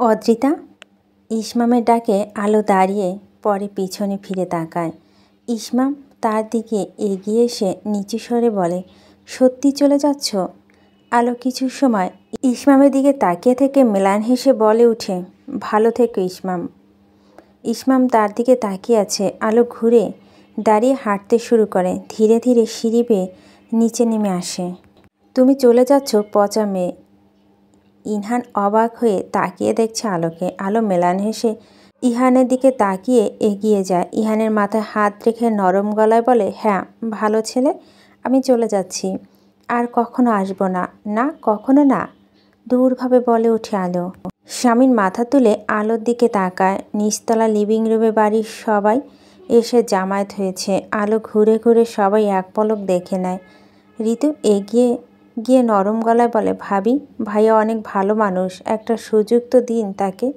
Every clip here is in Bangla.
অদ্রিতা। ইসমামের ডাকে আলো দাঁড়িয়ে পরে পিছনে ফিরে তাকায়। ইসমাম তার দিকে এগিয়ে এসে নিচু স্বরে বলে, সত্যি চলে যাচ্ছ? আলো কিছু সময় ইসমামের দিকে তাকিয়ে থেকে ম্লান হেসে বলে উঠে, ভালো থেকো ইসমাম। ইসমাম তার দিকে তাকিয়ে আছে। আলো ঘুরে দাঁড়িয়ে হাঁটতে শুরু করে। ধীরে ধীরে সিঁড়ি বেয়ে নিচে নেমে আসে। তুমি চলে যাচ্ছ, পচা মেয়ে। ইনহান অবাক হয়ে তাকিয়ে দেখছে আলোকে। আলো মেলান হেসে ইহানের দিকে তাকিয়ে এগিয়ে যায়। ইহানের মাথায় হাত রেখে নরম গলায় বলে, হ্যাঁ ভালো ছেলে, আমি চলে যাচ্ছি, আর কখনো আসবো না। না, কখনো না, দূরভাবে বলে ওঠে আলো। স্বামীর মাথা তুলে আলোর দিকে তাকায়। নিচতলা লিভিং রুমে বাড়ির সবাই এসে জামায়াত হয়েছে। আলো ঘুরে ঘুরে সবাই এক পলক দেখে নেয়। ঋতু এগিয়ে গিয়ে নরম গলায় বলে, ভাবি, ভাইয়া অনেক ভালো মানুষ, একটা সুযোগ তো দিন তাকে,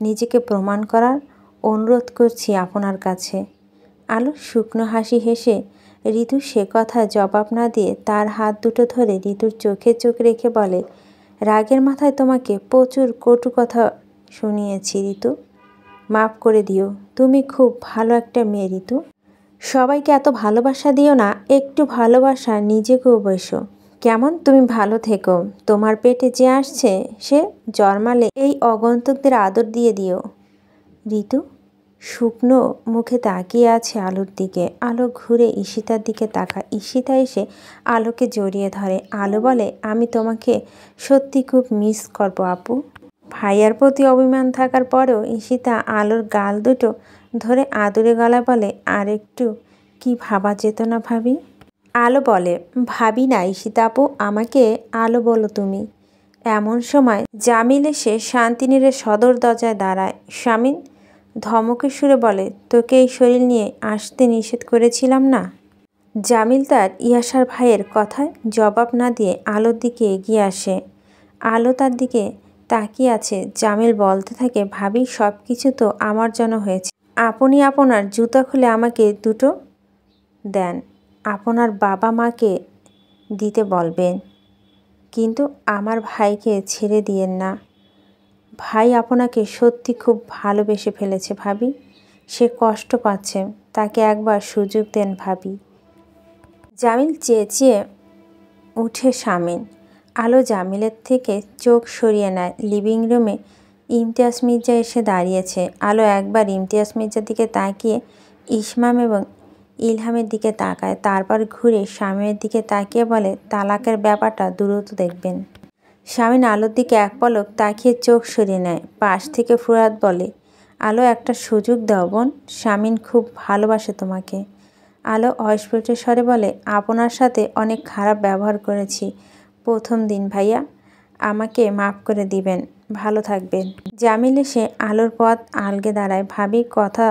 নিজেকে প্রমাণ করার অনুরোধ করছি আপনার কাছে। আলো শুকনো হাসি হেসে ঋতু সে কথা জবাব না দিয়ে তার হাত দুটো ধরে ঋতুর চোখে চোখ রেখে বলে, রাগের মাথায় তোমাকে প্রচুর কটু কথা শুনিয়েছি ঋতু, মাফ করে দিও। তুমি খুব ভালো একটা মেয়ে ঋতু। সবাইকে এত ভালোবাসা দিও না, একটু ভালোবাসা নিজেকেও বসো কেমন। তুমি ভালো থেকো। তোমার পেটে যে আসছে সে জন্মালে এই অগন্তুকদের আদর দিয়ে দিও। ঋতু শুকনো মুখে তাকিয়ে আছে আলোর দিকে। আলো ঘুরে ঈশিতার দিকে তাকায়। ঈশিতা এসে আলোকে জড়িয়ে ধরে। আলো বলে, আমি তোমাকে সত্যি খুব মিস করবো আপু। ভাইয়ার প্রতি অভিমান থাকার পরেও ঈশিতা আলোর গাল দুটো ধরে আদুরে গলায় বলে, আর একটু কি ভাবা যেত না ভাবি? আলো বলে, ভাবি না ঈশিতা আপু, আমাকে আলো বলো তুমি। এমন সময় জামিল এসে শান্তিনীরের সদর দরজায় দাঁড়ায়। স্বামী ধমকের সুরে বলে, তোকে এই শরীর নিয়ে আসতে নিষেধ করেছিলাম না? জামিল তার ইয়াসার ভাইয়ের কথায় জবাব না দিয়ে আলোর দিকে এগিয়ে আসে। আলো তার দিকে তাকিয়ে আছে। জামিল বলতে থাকে, ভাবি, সব কিছু তো আমার জন্য হয়েছে। আপনি আপনার জুতা খুলে আমাকে দুটো দেন, আপনার বাবা মাকে দিতে বলবেন, কিন্তু আমার ভাইকে ছেড়ে দিয়েন না। ভাই আপনাকে সত্যি খুব ভালোবেসে ফেলেছে ভাবি, সে কষ্ট পাচ্ছে, তাকে একবার সুযোগ দেন ভাবি। জামিল চেঁচিয়ে উঠে স্বামীন। আলো জামিলের থেকে চোখ সরিয়ে নেয়। লিভিং রুমে ইমতিয়াজ মির্জা এসে দাঁড়িয়েছে। আলো একবার ইমতিয়াজ মির্জার দিকে তাকিয়ে ইসমাম এবং ইলহামের দিকে তাকায়। তারপর ঘুরে স্বামীর দিকে তাকিয়ে বলে, তালাকের ব্যাপারটা দ্রুত দেখবেন। স্বামীন আলোর দিকে এক পলক তাকিয়ে চোখ সরিয়ে নেয়। পাশ থেকে ফুরাদ বলে, আলো একটা সুযোগ দাও বোন, স্বামীন খুব ভালোবাসে তোমাকে। আলো অস্ফুট স্বরে বলে, আপনার সাথে অনেক খারাপ ব্যবহার করেছি প্রথম দিন ভাইয়া, আমাকে মাফ করে দিবেন, ভালো থাকবেন। জামিল এসে আলোর পথ আলগে দাঁড়ায়। ভাবি, কথা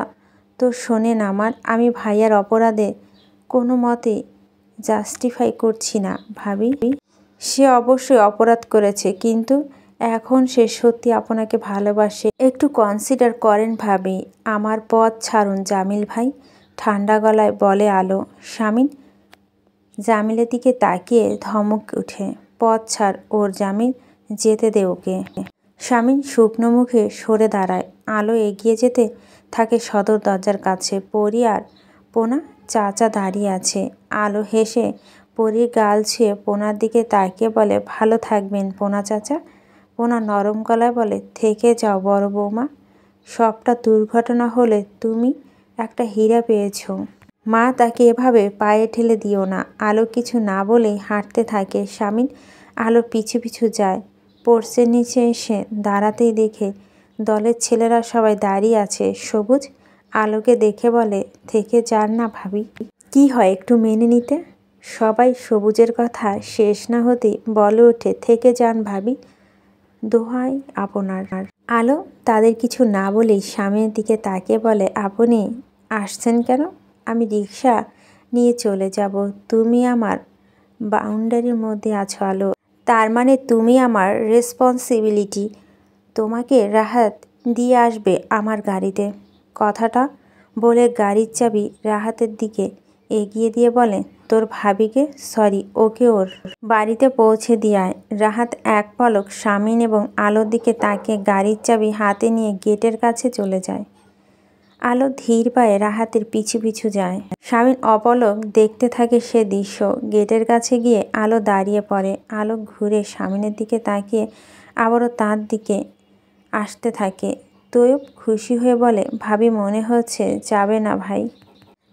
তো শোনেন আমার, আমি ভাইয়ার অপরাধে কোনো মতে জাস্টিফাই করছি না ভাবি, সে অবশ্যই অপরাধ করেছে, কিন্তু এখন সে সত্যি আপনাকে ভালোবাসে, একটু কনসিডার করেন ভাবি। আমার পথ ছাড়ুন জামিল ভাই, ঠান্ডা গলায় বলে আলো। স্বামীন জামিলের দিকে তাকিয়ে ধমক ওঠে, পথ ছাড় ওর জামিল, যেতে দে ওকে। স্বামীন শুকনো মুখে সরে দাঁড়ায়। আলো এগিয়ে যেতে থাকে সদর দরজার কাছে। পরি আর পোনা চাচা দাঁড়িয়ে আছে। আলো হেসে পরির গাল ছুঁয়ে পোনার দিকে তাকিয়ে বলে, ভালো থাকবেন পোনা চাচা। পোনা নরম গলায় বলে, থেকে যাও বড় বৌমা, সবটা দুর্ঘটনা হলে তুমি একটা হীরা পেয়েছ। মা, তাকে এভাবে পায়ে ঠেলে দিও না। আলো কিছু না বলেই হাঁটতে থাকে। স্বামীন আলোর পিছু পিছু যায়। পোর্সের নিচে এসে দাঁড়াতেই দেখে দলের ছেলেরা সবাই দাঁড়িয়ে আছে। সবুজ আলোকে দেখে বলে, থেকে যান না ভাবি, কি হয় একটু মেনে নিতে। সবাই সবুজের কথা শেষ না হতেই বলে ওঠে, থেকে যান ভাবি, দোহাই আপনার। আলো তাদের কিছু না বলেই স্বামীর দিকে তাকিয়ে বলে, আপনি আসছেন কেন? আমি রিক্সা নিয়ে চলে যাব। তুমি আমার বাউন্ডারির মধ্যে আছো আলো, তার মানে তুমি আমার রেসপন্সিবিলিটি। তোমাকে রাহাত দিয়ে আসবে আমার গাড়িতে। কথাটা বলে গাড়ির চাবি রাহাতের দিকে এগিয়ে দিয়ে বলে, তোর ভাবিকে সরি ওকে ওর বাড়িতে পৌঁছে দিয়ে আয়। রাহাত এক পলক শামিন এবং আলোর দিকে তাকিয়ে গাড়ির চাবি হাতে নিয়ে গেটের কাছে চলে যায়। আলো ধীর পায়ে রাহাতের পিছু পিছু যায়। শামিন অপলক দেখতে থাকে সে দৃশ্য। গেটের কাছে গিয়ে আলো দাঁড়িয়ে পড়ে। আলো ঘুরে শামিনের দিকে তাকিয়ে আবারও তার দিকে আসতে থাকে। তৈয়ব খুশি হয়ে বলে, ভাবি মনে হচ্ছে যাবে না ভাই।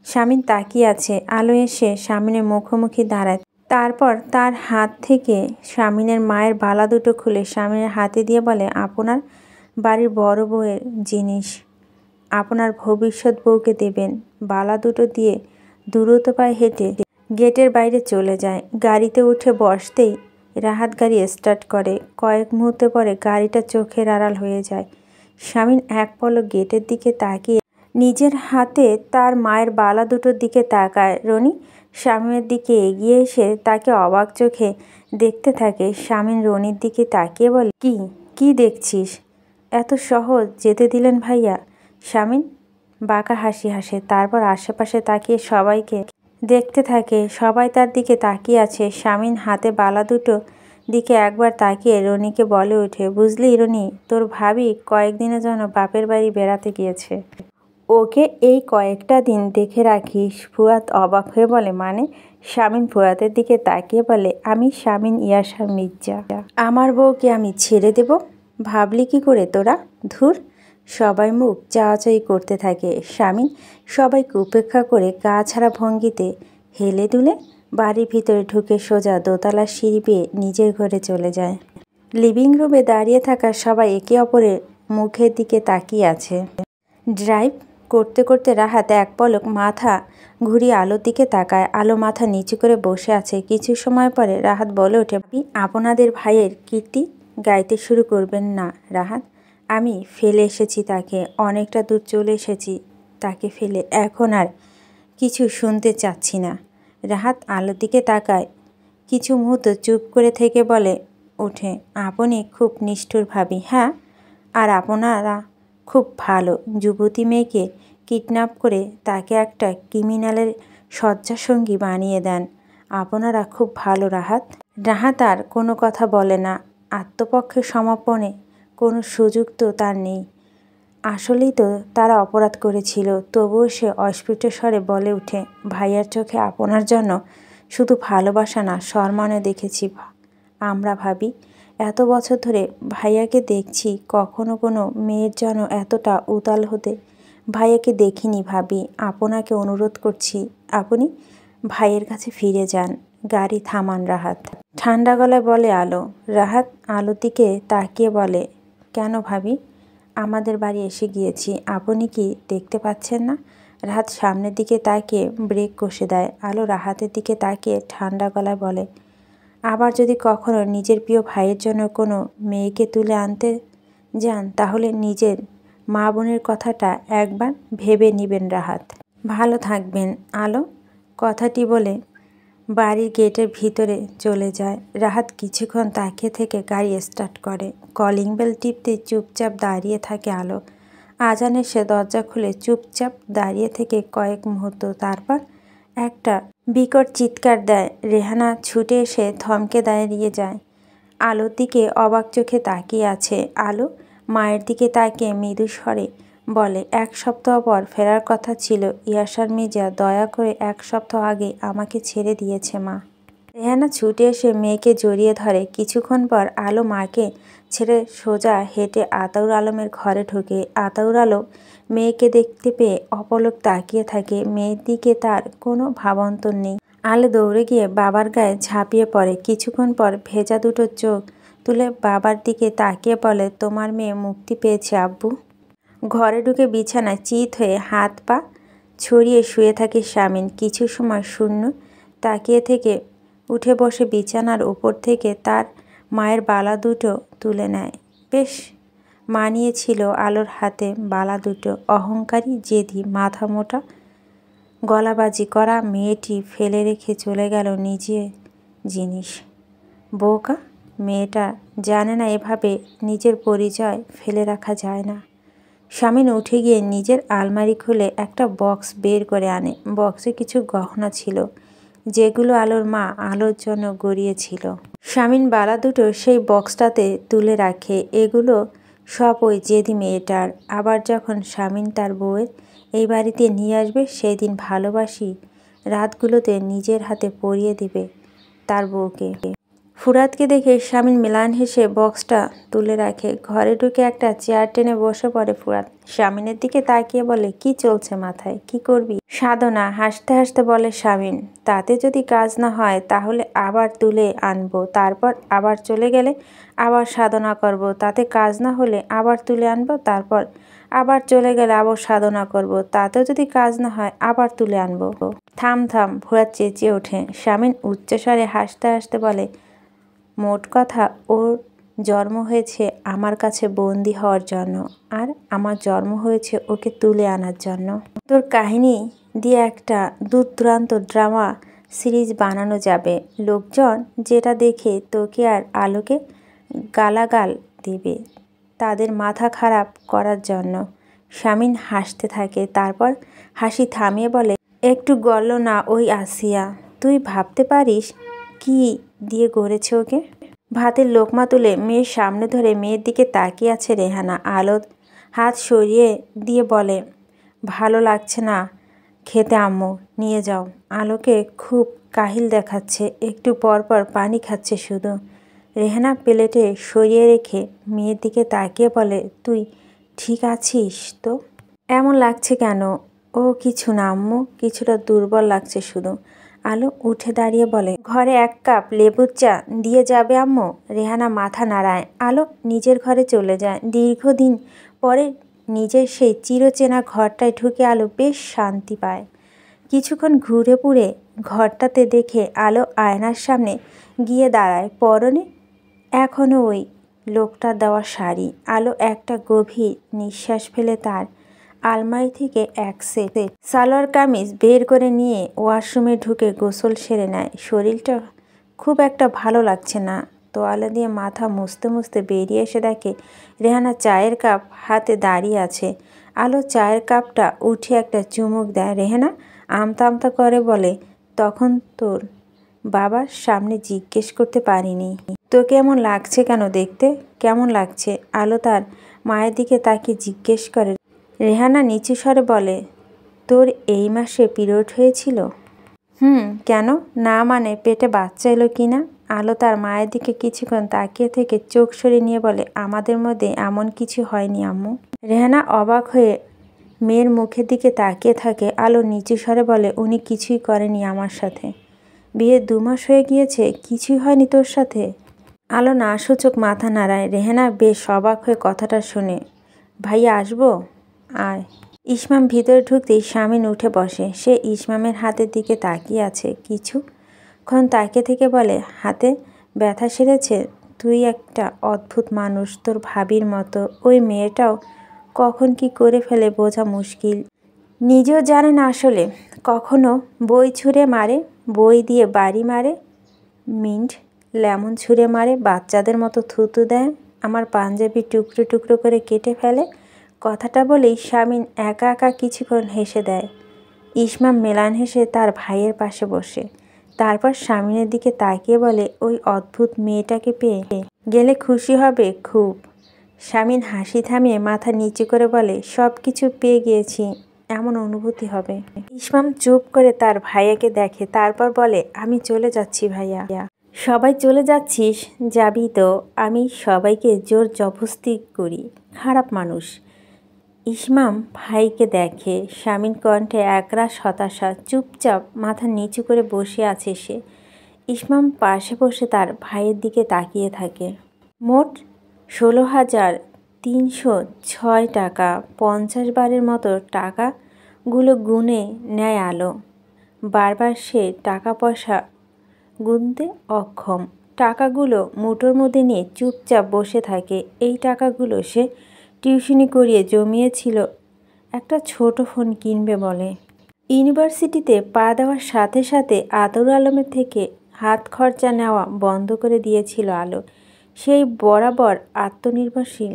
শামিন তাকিয়ে আছে। আলো এসে শামিনের মুখোমুখি দাঁড়ায়। তারপর তার হাত থেকে শামিনের মায়ের বালা দুটো খুলে শামিনের হাতে দিয়ে বলে, আপনার বাড়ির বড় বউয়ের জিনিস, আপনার ভবিষ্যৎ বউকে দেবেন। বালা দুটো দিয়ে দ্রুত পায়ে হেঁটে গেটের বাইরে চলে যায়। গাড়িতে উঠে বসতেই রাহাত গাড়ি স্টার্ট করে। কয়েক মুহূর্ত পরে গাড়িটা চোখের আড়াল হয়ে যায়। শামিন এক পলক গেটের দিকে তাকিয়ে নিজের হাতে তার মায়ের বালা দুটোর দিকে তাকায়। রনি শামিনের দিকে এগিয়ে এসে তাকে অবাক চোখে দেখতে থাকে। শামিন রনির দিকে তাকিয়ে বলে, কি দেখছিস? এত সহজ যেতে দিলেন ভাইয়া? শামিন বাঁকা হাসি হাসে। তারপর আশেপাশে তাকিয়ে সবাইকে দেখতে থাকে। সবাই তার দিকে তাকিয়ে আছে। শামিন হাতে বালা দুটো দিকে একবার তাকিয়ে রনিকে বলে ওঠে, বুঝলি রনি, তোর ভাবি কয়েকদিনের জন্য বাপের বাড়ি বেড়াতে গিয়েছে। ওকে এই কয়েকটা দিন দেখে রাখিস। ফুয়াদ অবাক হয়ে বলে, মানে? শামিন ফুয়াদের দিকে তাকিয়ে বলে, আমি শামিন ইয়াশার মির্জা। আমার বউকে আমি ছেড়ে দেব? ভাবলি কি করে তোরা? ধুর। সবাই মুখ চাওয়াচাই করতে থাকে। শামিন সবাইকে উপেক্ষা করে গা ছাড়া ভঙ্গিতে হেলে দুলে বাড়ির ভিতরে ঢুকে সোজা দোতলার সিঁড়ি পেয়ে নিজের ঘরে চলে যায়। লিভিং রুমে দাঁড়িয়ে থাকা সবাই একে অপরের মুখের দিকে তাকিয়ে আছে। ড্রাইভ করতে করতে রাহাত এক পলক মাথা ঘুরিয়ে আলোর দিকে তাকায়। আলো মাথা নিচু করে বসে আছে। কিছু সময় পরে রাহাত বলে ওঠে, আপনাদের ভাইয়ের কীর্তি গাইতে শুরু করবেন না রাহাত। আমি ফেলে এসেছি তাকে, অনেকটা দূর চলে এসেছি তাকে ফেলে। এখন আর কিছু শুনতে চাচ্ছি না। রাহাত আলোর দিকে তাকায়। কিছু মুহূর্ত চুপ করে থেকে বলে ওঠে, আপনি খুব নিষ্ঠুর ভাবি। হ্যাঁ, আর আপনারা খুব ভালো। যুবতী মেয়েকে কিডন্যাপ করে তাকে একটা ক্রিমিনালের শয্যাসঙ্গী বানিয়ে দেন। আপনারা খুব ভালো রাহাত। রাহাত আর কোনো কথা বলে না। আত্মপক্ষে সমর্পণে কোনো সুযোগ তো তার নেই। আসলেই তো তারা অপরাধ করেছিল। তবুও সে অস্ফুট স্বরে বলে ওঠে, ভাইয়ার চোখে আপনার জন্য শুধু ভালোবাসা না, সম্মানও দেখেছি আমরা ভাবি। এত বছর ধরে ভাইয়াকে দেখছি, কখনো কোনো মেয়ের জন্য এতটা উতাল হতে ভাইয়াকে দেখিনি ভাবি। আপনাকে অনুরোধ করছি, আপনি ভাইয়ের কাছে ফিরে যান। গাড়ি থামান রাহাত। ঠান্ডা গলায় বলে আলো। রাহাত আলোর দিকে তাকিয়ে বলে, কেন ভাবি? আমাদের বাড়ি এসে গিয়েছি, আপনি কি দেখতে পাচ্ছেন না? রাহাত সামনের দিকে তাকিয়ে ব্রেক কষে দেয়। আলো রাহাতের দিকে তাকিয়ে ঠান্ডা গলায় বলে, আবার যদি কখনো নিজের প্রিয় ভাইয়ের জন্য কোনো মেয়েকে তুলে আনতে যান, তাহলে নিজের মা বোনের কথাটা একবার ভেবে নেবেন রাহাত। ভালো থাকবেন। আলো কথাটি বলে বাড়ির গেটের ভিতরে চলে যায়। রাহাত কিছুক্ষণ তাকিয়ে থেকে গাড়ি স্টার্ট করে। কলিং বেল টিপতে চুপচাপ দাঁড়িয়ে থাকে আলো। আজান এসে দরজা খুলে চুপচাপ দাঁড়িয়ে থেকে কয়েক মুহূর্ত। তারপর একটা বিকট চিৎকার দেয়। রেহানা ছুটে এসে থমকে দাঁড়িয়ে যায়। আলোর দিকে অবাক চোখে তাকিয়ে আছে। আলো মায়ের দিকে তাকিয়ে মৃদু স্বরে বলে, 1 সপ্তাহ পর ফেরার কথা ছিল। ইয়াশার মির্জা দয়া করে 1 সপ্তাহ আগে আমাকে ছেড়ে দিয়েছে মা। রেহানা ছুটে এসে মেয়েকে জড়িয়ে ধরে। কিছুক্ষণ পর আলো মাকে ছেড়ে সোজা হেঁটে আতাউর আলমের ঘরে ঢোকে। আতাউর আলম মেয়েকে দেখতে পেয়ে অপলক তাকিয়ে থাকে। মেয়ের দিকে তার কোনো ভাবান্তর নেই। আলো দৌড়ে গিয়ে বাবার গায়ে ঝাঁপিয়ে পড়ে। কিছুক্ষণ পর ভেজা দুটো চোখ তুলে বাবার দিকে তাকিয়ে বলে, তোমার মেয়ে মুক্তি পেয়েছে আব্বু। ঘরে ঢুকে বিছানায় চিত হয়ে হাত পা ছড়িয়ে শুয়ে থাকে শামিন। কিছু সময় শূন্য তাকিয়ে থেকে উঠে বসে বিছানার উপর থেকে তার মায়ের বালা দুটো তুলে নেয়। বেশ মানিয়েছিল আলোর হাতে বালা দুটো। অহংকারী, জেদি, মাথা মোটা, গলাবাজি করা মেয়েটি ফেলে রেখে চলে গেল নিজের জিনিস। বোকা মেয়েটা জানে না এভাবে নিজের পরিচয় ফেলে রাখা যায় না। শামিন উঠে গিয়ে নিজের আলমারি খুলে একটা বক্স বের করে আনে। বক্সে কিছু গহনা ছিল। যেগুলো আলোর মা আলোর জন্য গড়িয়েছিল। শামিন বালা দুটো সেই বক্সটাতে তুলে রাখে। এগুলো সব ওই জেদি মেয়েটার। আবার যখন শামিন তার বউয়ের এই বাড়িতে নিয়ে আসবে সেই দিন ভালোবাসি রাতগুলোতে নিজের হাতে পরিয়ে দিবে তার বউকে। ফুরাতকে দেখে শামিন ম্লান হেসে বক্সটা তুলে রাখে। ঘরে ঢুকে একটা চেয়ার টেনে বসে পড়ে ফুরাত। শামিনের দিকে তাকিয়ে বলে, কি চলছে মাথায়, কি করবি? সাধনা। হাসতে হাসতে বলে শামিন, তাতে যদি কাজ না হয় তাহলে আবার তুলে আনবো, তারপর আবার চলে গেলে আবার সাধনা করব। তাতে কাজ না হলে আবার তুলে আনবো, তারপর আবার চলে গেলে আবার সাধনা করব। তাতেও যদি কাজ না হয় আবার তুলে আনবো। থাম থাম, ফুরাত চেঁচিয়ে ওঠে। শামিন উচ্চস্বরে হাসতে হাসতে বলে, মোট কথা ওর জন্ম হয়েছে আমার কাছে বন্দি হওয়ার জন্য, আর আমার জন্ম হয়েছে ওকে তুলে আনার জন্য। তোর কাহিনী দিয়ে একটা দূর দূরান্ত ড্রামা সিরিজ বানানো যাবে। লোকজন যেটা দেখে তোকে আর আলোকে গালাগাল দেবে তাদের মাথা খারাপ করার জন্য। শামিন হাসতে থাকে, তারপর হাসি থামিয়ে বলে, একটু গল্ল না ওই আসিয়া? তুই ভাবতে পারিস কি দিয়ে গড়েছে ওকে? ভাতের লোকমা তুলে মেয়ের সামনে ধরে মেয়ের দিকে তাকিয়ে আছে রেহানা। আলো হাত সরিয়ে দিয়ে বলে, ভালো লাগছে না খেতে আম্মু, নিয়ে যাও। আলোকে খুব কাহিল দেখাচ্ছে, একটু পর পর পানি খাচ্ছে শুধু। রেহানা প্লেটে সরিয়ে রেখে মেয়ের দিকে তাকিয়ে বলে, তুই ঠিক আছিস তো? এমন লাগছে কেন? ও কিছু না আম্মু, কিছুটা দুর্বল লাগছে শুধু। আলো উঠে দাঁড়িয়ে বলে, ঘরে 1 কাপ লেবুর চা দিয়ে যাবে আম্মু? রেহানা মাথা নাড়ায়। আলো নিজের ঘরে চলে যায়। দীর্ঘদিন পরে নিজের সেই চিরচেনা ঘরটায় ঢুকে আলো বেশ শান্তি পায়। কিছুক্ষণ ঘুরে পুড়ে ঘরটাতে দেখে আলো আয়নার সামনে গিয়ে দাঁড়ায়। পরনে এখনও ওই লোকটার দেওয়া শাড়ি। আলো একটা গভীর নিঃশ্বাস ফেলে তার আলমারি থেকে এক সেট সালোয়ার কামিজ বের করে নিয়ে ওয়াশরুমে ঢুকে গোসল সেরে নেয়। শরীরটা খুব একটা ভালো লাগছে না। তোয়ালে দিয়ে মাথা মুছতে মুছতে বেরিয়ে এসে দেখে রেহানা চায়ের কাপ হাতে দাঁড়িয়ে আছে। আলো চায়ের কাপটা উঠে একটা চুমুক দেয়। রেহানা আমতা আমতা করে বলে, তখন তোর বাবার সামনে জিজ্ঞেস করতে পারিনি তোকে এমন লাগছে কেন, দেখতে কেমন লাগছে? আলো তার মায়ের দিকে তাকিয়ে জিজ্ঞেস করে। রেহানা নিচু স্বরে বলে, তোর এই মাসে পিরিয়ড হয়েছিল? কেন? না মানে পেটে বাচ্চা এলো কি না? আলো তার মায়ের দিকে কিছুক্ষণ তাকিয়ে থেকে চোখ সরিয়ে নিয়ে বলে, আমাদের মধ্যে এমন কিছু হয়নি আম্মু। রেহানা অবাক হয়ে মেয়ের মুখের দিকে তাকিয়ে থাকে। আলো নিচু স্বরে বলে, উনি কিছুই করেনি আমার সাথে। বিয়ে 2 মাস হয়ে গিয়েছে, কিছুই হয়নি তোর সাথে? আলো না সূচক মাথা নাড়ায়। রেহানা বেশ অবাক হয়ে কথাটা শুনে। ভাইয়া আসবো? আয়। ইসমাম ভিতরে ঢুকতেই শামিন উঠে বসে। সে ইসমামের হাতের দিকে তাকিয়ে আছে। কিছুক্ষণ তাকিয়ে থেকে বলে, হাতে ব্যথা সেরেছে? তুই একটা অদ্ভুত মানুষ, তোর ভাবির মতো। ওই মেয়েটাও কখন কি করে ফেলে বোঝা মুশকিল। নিজেও জানে না আসলে। কখনো বই ছুঁড়ে মারে, বই দিয়ে বাড়ি মারে, মিন্ট লেমন ছুঁড়ে মারে, বাচ্চাদের মতো থুতু দেয়, আমার পাঞ্জাবি টুকরো টুকরো করে কেটে ফেলে। কথাটা বলেই শামিন একা একা কিছুক্ষণ হেসে দেয়। ইসমাম মেলান হেসে তার ভাইয়ের পাশে বসে। তারপর শামিনের দিকে তাকিয়ে বলে, ওই অদ্ভুত মেয়েটাকে পেয়ে গেলে খুশি হবে খুব। শামিন হাসি থামিয়ে মাথা নিচু করে বলে, সব কিছু পেয়ে গিয়েছি এমন অনুভূতি হবে। ইসমাম চুপ করে তার ভাইয়াকে দেখে, তারপর বলে, আমি চলে যাচ্ছি ভাইয়া। সবাই চলে যাচ্ছিস? যাবি তো। আমি সবাইকে জোর জবরদস্তি করি, খারাপ মানুষ। ইসমাম ভাইকে দেখে। শামিন কণ্ঠে একরাশ হতাশা। চুপচাপ মাথা নিচু করে বসে আছে সে। ইসমাম পাশে বসে তার ভাইয়ের দিকে তাকিয়ে থাকে। মোট 16,306 টাকা। 50 বারের মতো টাকাগুলো গুনে নেয় আলো। বারবার সে টাকা পয়সা গুনতে অক্ষম। টাকাগুলো মুঠোর মধ্যে নিয়ে চুপচাপ বসে থাকে। এই টাকাগুলো সে টিউশনি করিয়ে জমিয়েছিল একটা ছোট ফোন কিনবে বলে। ইউনিভার্সিটিতে পা দেওয়ার সাথে সাথে আতর আলমের থেকে হাত খরচা নেওয়া বন্ধ করে দিয়েছিল আলো। সেই বরাবর আত্মনির্ভরশীল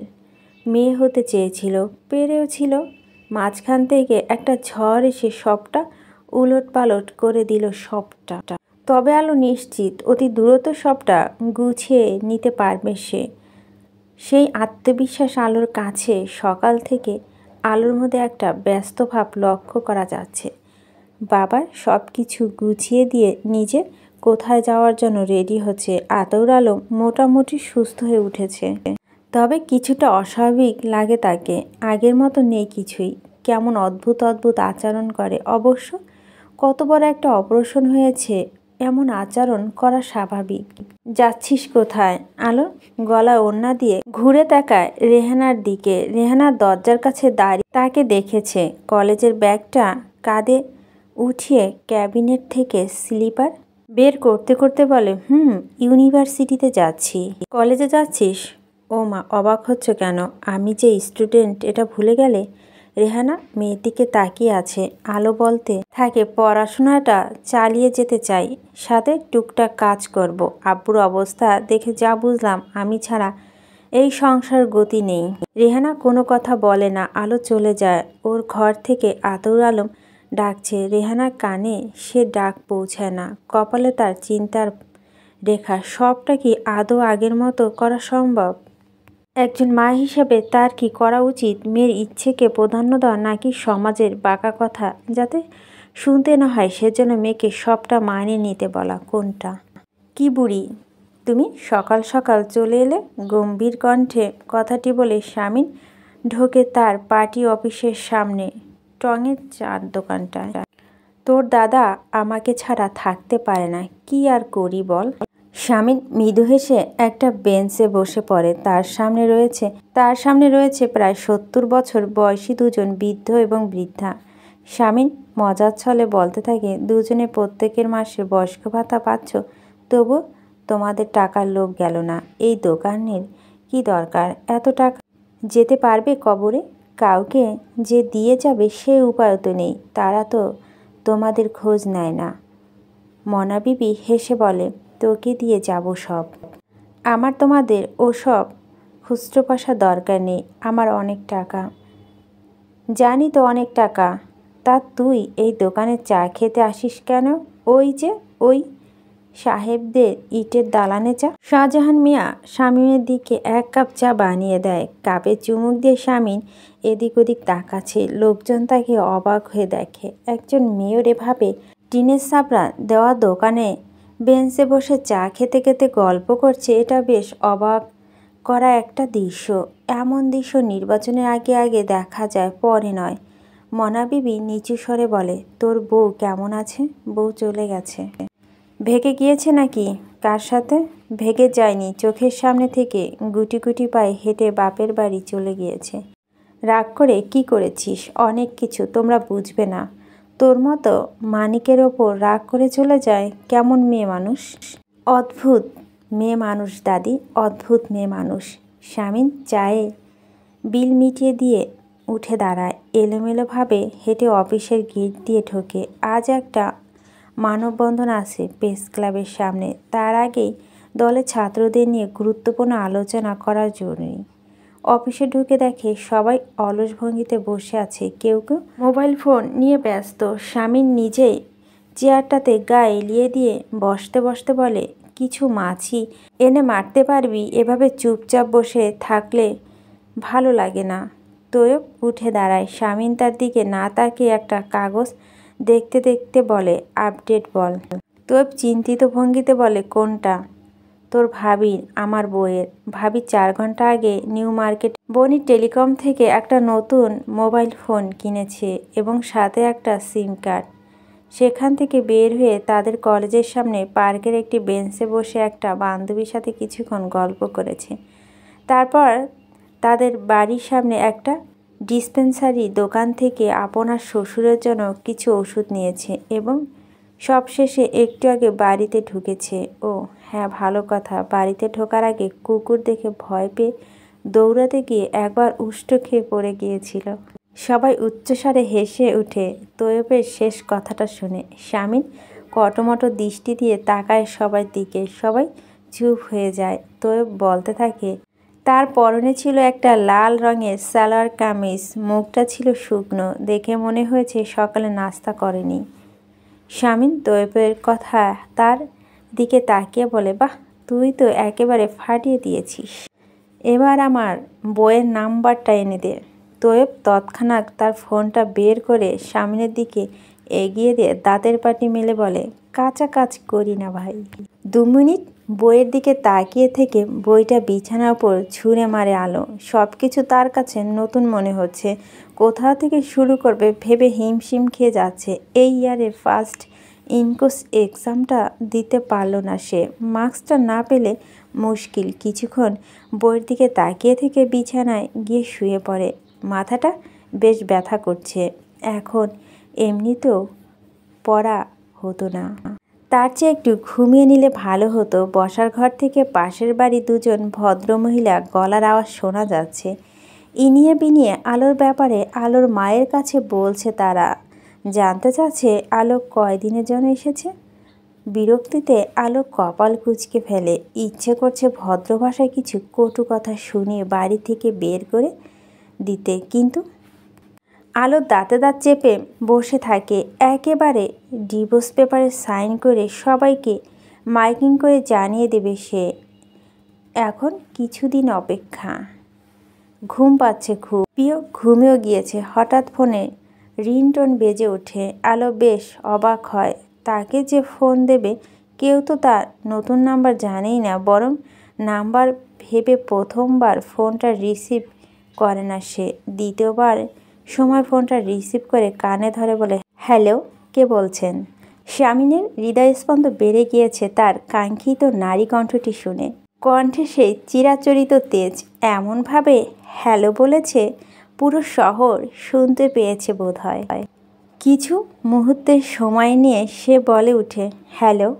মেয়ে হতে চেয়েছিল, পেরেও ছিল। মাঝখান থেকে একটা ঝড় এসে সবটা উলট পালট করে দিল সবটা। তবে আলো নিশ্চিত অতি দ্রুত সবটা গুছিয়ে নিতে পারবে সে। সেই আত্মবিশ্বাস আলোর কাছে। সকাল থেকে আলোর মধ্যে একটা ব্যস্ত ভাব লক্ষ্য করা যাচ্ছে। বাবা সব কিছু গুছিয়ে দিয়ে নিজে কোথায় যাওয়ার জন্য রেডি হচ্ছে। আতর আলম মোটামুটি সুস্থ হয়ে উঠেছে, তবে কিছুটা অস্বাভাবিক লাগে তাকে। আগের মতো নেই কিছুই, কেমন অদ্ভুত অদ্ভুত আচরণ করে। অবশ্য কত বড় একটা অপারেশন হয়েছে, এমন আচরণ করা স্বাভাবিক। যাচ্ছিস কোথায়? আলো গলায় ওড়না দিয়ে ঘুরে তাকায় রেহানার দিকে। রেহানার দরজার কাছে দাঁড়িয়ে তাকে দেখেছে। কলেজের ব্যাগটা কাঁধে উঠিয়ে ক্যাবিনেট থেকে স্লিপার বের করতে করতে বলে, ইউনিভার্সিটিতে যাচ্ছি। কলেজে যাচ্ছিস? ও মা, অবাক হচ্ছ কেন? আমি যে স্টুডেন্ট এটা ভুলে গেলে? রেহানা মেয়ের দিকে তাকিয়ে আছে। আলো বলতে থাকে, পড়াশোনাটা চালিয়ে যেতে চাই, সাথে টুকটাক কাজ করব। আব্বুর অবস্থা দেখে যা বুঝলাম, আমি ছাড়া এই সংসার গতি নেই। রেহানা কোনো কথা বলে না। আলো চলে যায়। ওর ঘর থেকে আতর আলম ডাকছে। রেহানার কানে সে ডাক পৌঁছায় না। কপালে তার চিন্তার রেখা। সবটা কি আদৌ আগের মতো করা সম্ভব? একজন মা হিসেবে তার কি করা উচিত? মেয়ের ইচ্ছেকে প্রাধান্য দেওয়া, নাকি সমাজের বাঁকা কথা যাতে শুনতে না হয় সেজন্য মেয়েকে সবটা মানিয়ে নিতে বলা? কোনটা? কি বুড়ি তুমি, সকাল সকাল চলে এলে? গম্ভীর কণ্ঠে কথাটি বলে শামিন ঢোকে তার পার্টি অফিসের সামনে টঙের চার দোকানটায়। তোর দাদা আমাকে ছাড়া থাকতে পারে না, কি আর করি বল? শামিন মৃদু হেসে একটা বেঞ্চে বসে পড়ে। তার সামনে রয়েছে প্রায় 70 বছর বয়সী দুজন বৃদ্ধ এবং বৃদ্ধা। শামিন মজার ছলে বলতে থাকে, দুজনে প্রত্যেকের মাসে বয়স্ক ভাতা পাচ্ছ, তবু তোমাদের টাকার লোভ গেল না। এই দোকানের কি দরকার এত টাকা? যেতে পারবে কবরে? কাউকে যে দিয়ে যাবে সে উপায় তো নেই। তারা তো তোমাদের খোঁজ নেয় না। মনা বিবি হেসে বলে, তোকে দিয়ে যাব সব। আমার তোমাদের ওসব খুচরো পয়সা দরকার নেই। আমার অনেক টাকা। জানি তো অনেক টাকা। তা তুই এই দোকানে চা খেতে আসিস কেন? ওই সাহেবদের ইটের দালানে চা। শাহজাহান মিয়া শামীমের দিকে এক কাপ চা বানিয়ে দেয়। কাপে চুমুক দিয়ে শামীম এদিক ওদিক তাকাচ্ছে। লোকজন তাকে অবাক হয়ে দেখে। একজন মেয়র এভাবে টিনের ছাপরা দেওয়া দোকানে বেঞ্চে বসে চা খেতে খেতে গল্প করছে, এটা বেশ অবাক করা একটা দৃশ্য। এমন দৃশ্য নির্বাচনের আগে আগে দেখা যায়, পরে নয়। মনা বিবি নিচু স্বরে বলে, তোর বউ কেমন আছে? বউ চলে গেছে। ভেগে গিয়েছে নাকি? কার সাথে? ভেগে যায়নি, চোখের সামনে থেকে গুটি গুটি পায়ে হেঁটে বাপের বাড়ি চলে গিয়েছে। রাগ করে কি করেছিস? অনেক কিছু, তোমরা বুঝবে না। তোর মতো মানিকের ওপর রাগ করে চলে যায়? কেমন মেয়ে মানুষ! অদ্ভুত মেয়ে মানুষ দাদি, অদ্ভুত মেয়ে মানুষ। শামীম চায়ে বিল মিটিয়ে দিয়ে উঠে দাঁড়ায়। এলোমেলোভাবে হেঁটে অফিসের গেট দিয়ে ঢোকে। আজ একটা মানববন্ধন আছে প্রেস ক্লাবের সামনে। তার আগেই দলের ছাত্রদের নিয়ে গুরুত্বপূর্ণ আলোচনা করার জরুরি। অফিসে ঢুকে দেখে সবাই অলস ভঙ্গিতে বসে আছে, কেউ কেউ মোবাইল ফোন নিয়ে ব্যস্ত। শামীম নিজেই চেয়ারটাতে গা এলিয়ে দিয়ে বসতে বসতে বলে, কিছু মাছি এনে মারতে পারবি? এভাবে চুপচাপ বসে থাকলে ভালো লাগে না। তৈয়ব উঠে দাঁড়ায়। শামীম তার দিকে না তাকিয়ে একটা কাগজ দেখতে দেখতে বলে, আপডেট বল। তৈয়ব চিন্তিত ভঙ্গিতে বলে, কোনটা? তোর ভাবির, আমার বউয়ের। ভাবি 4 ঘন্টা আগে নিউ মার্কেট বনি টেলিকম থেকে একটা নতুন মোবাইল ফোন কিনেছে এবং সাথে একটা সিম কার্ড। সেখান থেকে বের হয়ে তাদের কলেজের সামনে পার্কের একটি বেঞ্চে বসে একটা বান্ধবীর সাথে কিছুক্ষণ গল্প করেছে। তারপর তাদের বাড়ির সামনে একটা ডিসপেন্সারি দোকান থেকে আপনার শ্বশুরের জন্য কিছু ওষুধ নিয়েছে এবং সবশেষে একটু আগে বাড়িতে ঢুকেছে। ও হ্যাঁ, ভালো কথা। বাড়িতে ঢোকার আগে কুকুর দেখে ভয় পেয়ে দৌড়াতে গিয়ে একবার উষ্ট খেয়ে পড়ে গিয়েছিল। সবাই উচ্চস্বরে হেসে উঠে তৈয়বের শেষ কথাটা শুনে। শামীম কটমট দৃষ্টি দিয়ে তাকায় সবার দিকে। সবাই চুপ হয়ে যায়। তৈয়ব বলতে থাকে, তার পরনে ছিল একটা লাল রঙের সালোয়ার কামিজ। মুখটা ছিল শুকনো, দেখে মনে হয়েছে সকালে নাস্তা করেনি। শামিন তোয়েবের কথা তার দিকে তাকিয়ে বলে, বাহ, তুই তো একেবারে ফাটিয়ে দিয়েছিস। এবার আমার বইয়ের নাম্বারটা এনে দে। তোয়েব তৎক্ষণাৎ তার ফোনটা বের করে শামিনের দিকে এগিয়ে দিয়ে দাঁতের পাটি মেলে বলে, কাঁচা কাজ করি না ভাই। 2 মিনিট বইয়ের দিকে তাকিয়ে থেকে বইটা বিছানার উপর ছুঁড়ে মারে আলো। সব কিছু তার কাছে নতুন মনে হচ্ছে। কোথা থেকে শুরু করবে ভেবে হিমশিম খেয়ে যাচ্ছে। এই ইয়ারের ফার্স্ট ইনকোর্স এক্সামটা দিতে পারল না সে। মার্কসটা না পেলে মুশকিল। কিছুক্ষণ বইয়ের দিকে তাকিয়ে থেকে বিছানায় গিয়ে শুয়ে পড়ে। মাথাটা বেশ ব্যথা করছে। এখন এমনিতেও পড়া হতো না, তার চেয়ে একটু ঘুমিয়ে নিলে ভালো হতো। বসার ঘর থেকে পাশের বাড়ি 2জন ভদ্রমহিলা গলার আওয়াজ শোনা যাচ্ছে। ইনিয়ে বিনিয়ে আলোর ব্যাপারে আলোর মায়ের কাছে বলছে তারা। জানতে চাচ্ছে আলো কয়দিনের জন্য এসেছে। বিরক্তিতে আলো কপাল কুঁচকে ফেলে। ইচ্ছে করছে ভদ্র ভাষায় কিছু কটু কথা শুনিয়ে বাড়ি থেকে বের করে দিতে, কিন্তু আলোর দাঁতে দাঁত চেপে বসে থাকে। একেবারে ডিভোর্স পেপারে সাইন করে সবাইকে মাইকিং করে জানিয়ে দেবে সে। এখন কিছুদিন অপেক্ষা। ঘুম পাচ্ছে খুব। প্রিয় ঘুমিয়েও গিয়েছে। হঠাৎ ফোনে রিংটোন বেজে ওঠে। আলো বেশ অবাক হয়। তাকে যে ফোন দেবে কেউ তো তার নতুন নাম্বার জানেই না, বরং নাম্বার ভেবে প্রথমবার ফোনটা রিসিভ করে না সে। দ্বিতীয়বার সময় ফোনটা রিসিভ করে কানে ধরে বলে, হ্যালো, কে বলছেন? শামিনের হৃদয়স্পন্দ বেড়ে গিয়েছে তার কাঙ্ক্ষিত নারী কণ্ঠটি শুনে। কণ্ঠে সেই চিরাচরিত তেজ। এমনভাবে হ্যালো বলেছে পুরো শহর শুনতে পেয়েছে বোধ হয়। কিছু মুহূর্তের সময় নিয়ে সে বলে উঠে, হ্যালো।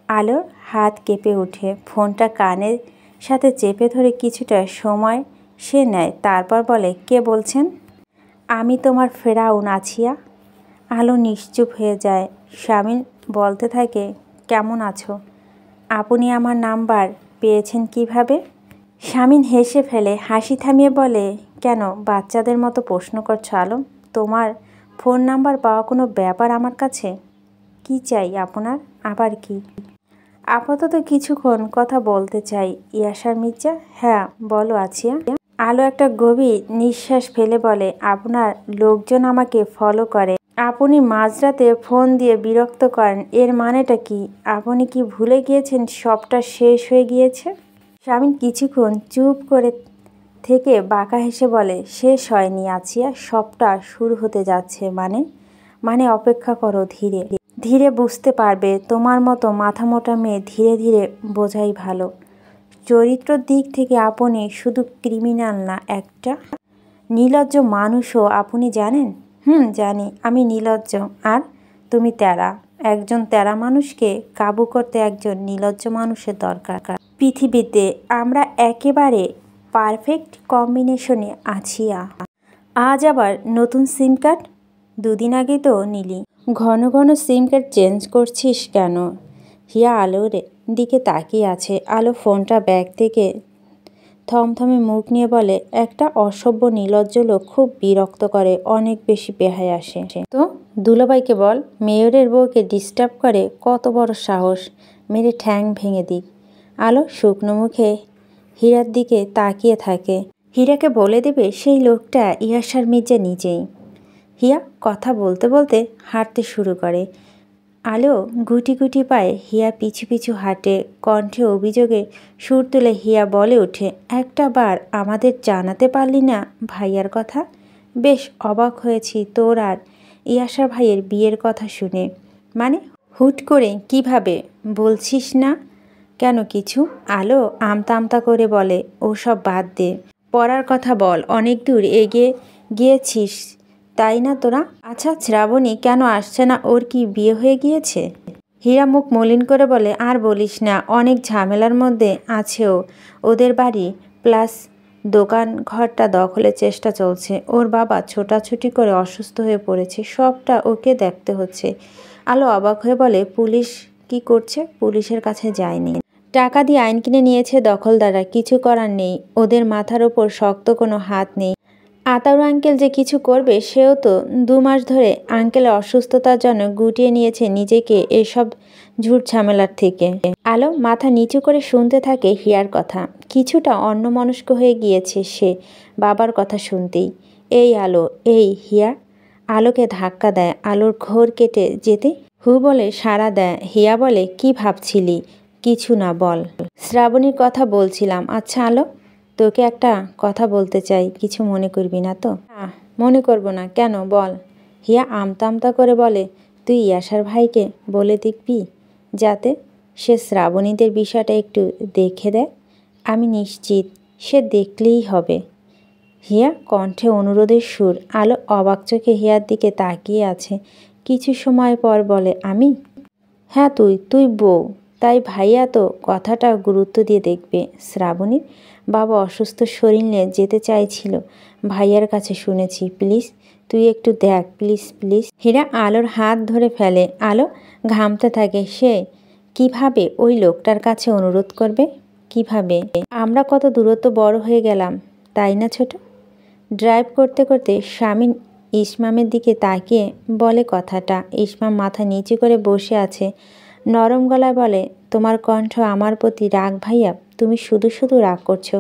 আলোর হাত কেঁপে ওঠে। ফোনটা কানের সাথে চেপে ধরে কিছুটা সময় সে নেয়। তারপর বলে, কে বলছেন? আমি তোমার ফেরাউন আছিয়া। আলো নিশ্চুপ হয়ে যায়। শামিন বলতে থাকে, কেমন আছো? আপনি আমার নাম্বার পেয়েছেন কিভাবে? শামিন হেসে ফেলে। হাসি থামিয়ে বলে, কেন বাচ্চাদের মতো প্রশ্ন করছো আলো? তোমার ফোন নাম্বার পাওয়া কোনো ব্যাপার আমার কাছে? কি চাই আপনার? আবার কি? আপাতত কিছুক্ষণ কথা বলতে চাই। ইয়াসার মির্জা। হ্যাঁ বলো আছিয়া। আলো একটা গভীর নিঃশ্বাস ফেলে বলে, আপনার লোকজন আমাকে ফলো করে। আপনি মাঝরাতে ফোন দিয়ে বিরক্ত করেন। এর মানেটা কি? আপনি কি ভুলে গিয়েছেন সবটা শেষ হয়ে গিয়েছে? শামিন কিছুক্ষণ চুপ করে থেকে বাঁকা হেসে বলে, শেষ হয়নি আছিয়া, সবটা শুরু হতে যাচ্ছে। মানে অপেক্ষা করো, ধীরে ধীরে বুঝতে পারবে। তোমার মতো মাথা মোটা মেয়ে ধীরে ধীরে বোঝাই ভালো। চরিত্র দিক থেকে আপনি শুধু ক্রিমিনাল না, একটা নির্লজ্জ মানুষও। আপনি জানেন? জানি। আমি নির্লজ্জ আর তুমি তেরা। একজন তেরা মানুষকে কাবু করতে একজন নির্লজ্জ মানুষের দরকার। পৃথিবীতে আমরা একেবারে পারফেক্ট কম্বিনেশনে আছি। আজ আবার নতুন সিম কার্ড? 2 দিন আগেই তো নিলি। ঘন ঘন সিম কার্ড চেঞ্জ করছিস কেন? হিয়া আলোর দিকে তাকিয়ে আছে। আলো ফোনটা ব্যাগ থেকে থমথমে মুখ নিয়ে বলে, একটা অসভ্য নির্লজ্জ লোক খুব বিরক্ত করে, অনেক বেশি বেহায় আসে। তো দুলাভাইকে বল মেয়রের বউকে ডিস্টার্ব করে, কত বড় সাহস, মেরে ঠ্যাং ভেঙে দিক। আলো শুকনো মুখে হীরার দিকে তাকিয়ে থাকে। হীরাকে বলে দেবে সেই লোকটা ইয়াসার মির্জা নিজেই। হিয়া কথা বলতে বলতে হাঁটতে শুরু করে। আলো গুটি গুটি পায়ে হিয়া পিছু পিছু হাঁটে। কণ্ঠে অভিযোগে সুর তুলে হিয়া বলে ওঠে, একটা বার আমাদের জানাতে পারলি না ভাইয়ার কথা? বেশ অবাক হয়েছি তোর আর ইয়াসা ভাইয়ের বিয়ের কথা শুনে। মানে হুট করে কিভাবে? বলছিস না কেন কিছু? আলো আমতা আমতা করে বলে, ওসব বাদ দে, পড়ার কথা বল। অনেক দূর এগিয়ে গিয়েছিস তাই না তোরা? আচ্ছা শ্রাবণী কেন আসছে না? ওর কি বিয়ে হয়ে গিয়েছে? হীরা মুখ মলিন করে বলে, আর বলিস না, অনেক ঝামেলার মধ্যে আছে ও। ওদের বাড়ি প্লাস দোকান ঘরটা দখলের চেষ্টা চলছে। ওর বাবা ছোটাছুটি করে অসুস্থ হয়ে পড়েছে, সবটা ওকে দেখতে হচ্ছে। আলো অবাক হয়ে বলে, পুলিশ কি করছে? পুলিশের কাছে যায়নি, টাকা দিয়ে আইন কিনে নিয়েছে দখলদাররা। কিছু করার নেই, ওদের মাথার ওপর শক্ত কোনো হাত নেই। আতাউর আঙ্কেল যে কিছু করবে সেও তো 2 মাস ধরে আঙ্কেলের অসুস্থতার জন্য গুটিয়ে নিয়েছে নিজেকে এসব ঝুট ঝামেলার থেকে। আলো মাথা নিচু করে শুনতে থাকে হিয়ার কথা। কিছুটা অন্যমনস্ক হয়ে গিয়েছে সে বাবার কথা শুনতেই। এই আলো, এই হিয়া। আলোকে ধাক্কা দেয়, আলোর ঘোর কেটে যেতে হু বলে সাড়া দেয়। হিয়া বলে, কি ভাবছিলি? কিছু না, বল। শ্রাবণীর কথা বলছিলাম। আচ্ছা আলো, তোকে একটা কথা বলতে চাই, কিছু মনে করবি না তো? না, মনে করব না, কেন বল। হিয়া আমতা আমতা করে বলে, তুই ইয়াসার ভাইকে বলে দেখবি যাতে সে শ্রাবণীদের বিষয়টা একটু দেখে দেয়। আমি নিশ্চিত সে দেখলেই হবে। হিয়া কণ্ঠে অনুরোধের সুর। আলো অবাক চোখে হিয়ার দিকে তাকিয়ে আছে। কিছু সময় পর বলে, আমি? হ্যাঁ তুই বউ, তাই ভাইয়া তো কথাটা গুরুত্ব দিয়ে দেখবে। শ্রাবণীর বাবা অসুস্থ শরীর নিয়ে যেতে চাইছিল ভাইয়ার কাছে, শুনেছি। প্লিজ তুই একটু দেখ, প্লিজ প্লিজ। হীরা আলোর হাত ধরে ফেলে। আলো ঘামতে থাকে। সে কিভাবে ওই লোকটার কাছে অনুরোধ করবে? কিভাবে? আমরা কত দূরত্ব বড় হয়ে গেলাম, তাই না ছোট? ড্রাইভ করতে করতে স্বামী ইসমামের দিকে তাকিয়ে বলে কথাটা। ইসমাম মাথা নিচু করে বসে আছে। নরম গলায় বলে, তোমার কণ্ঠ আমার প্রতি রাগ ভাইয়া, তুমি শুধু শুধু রাগ করছো।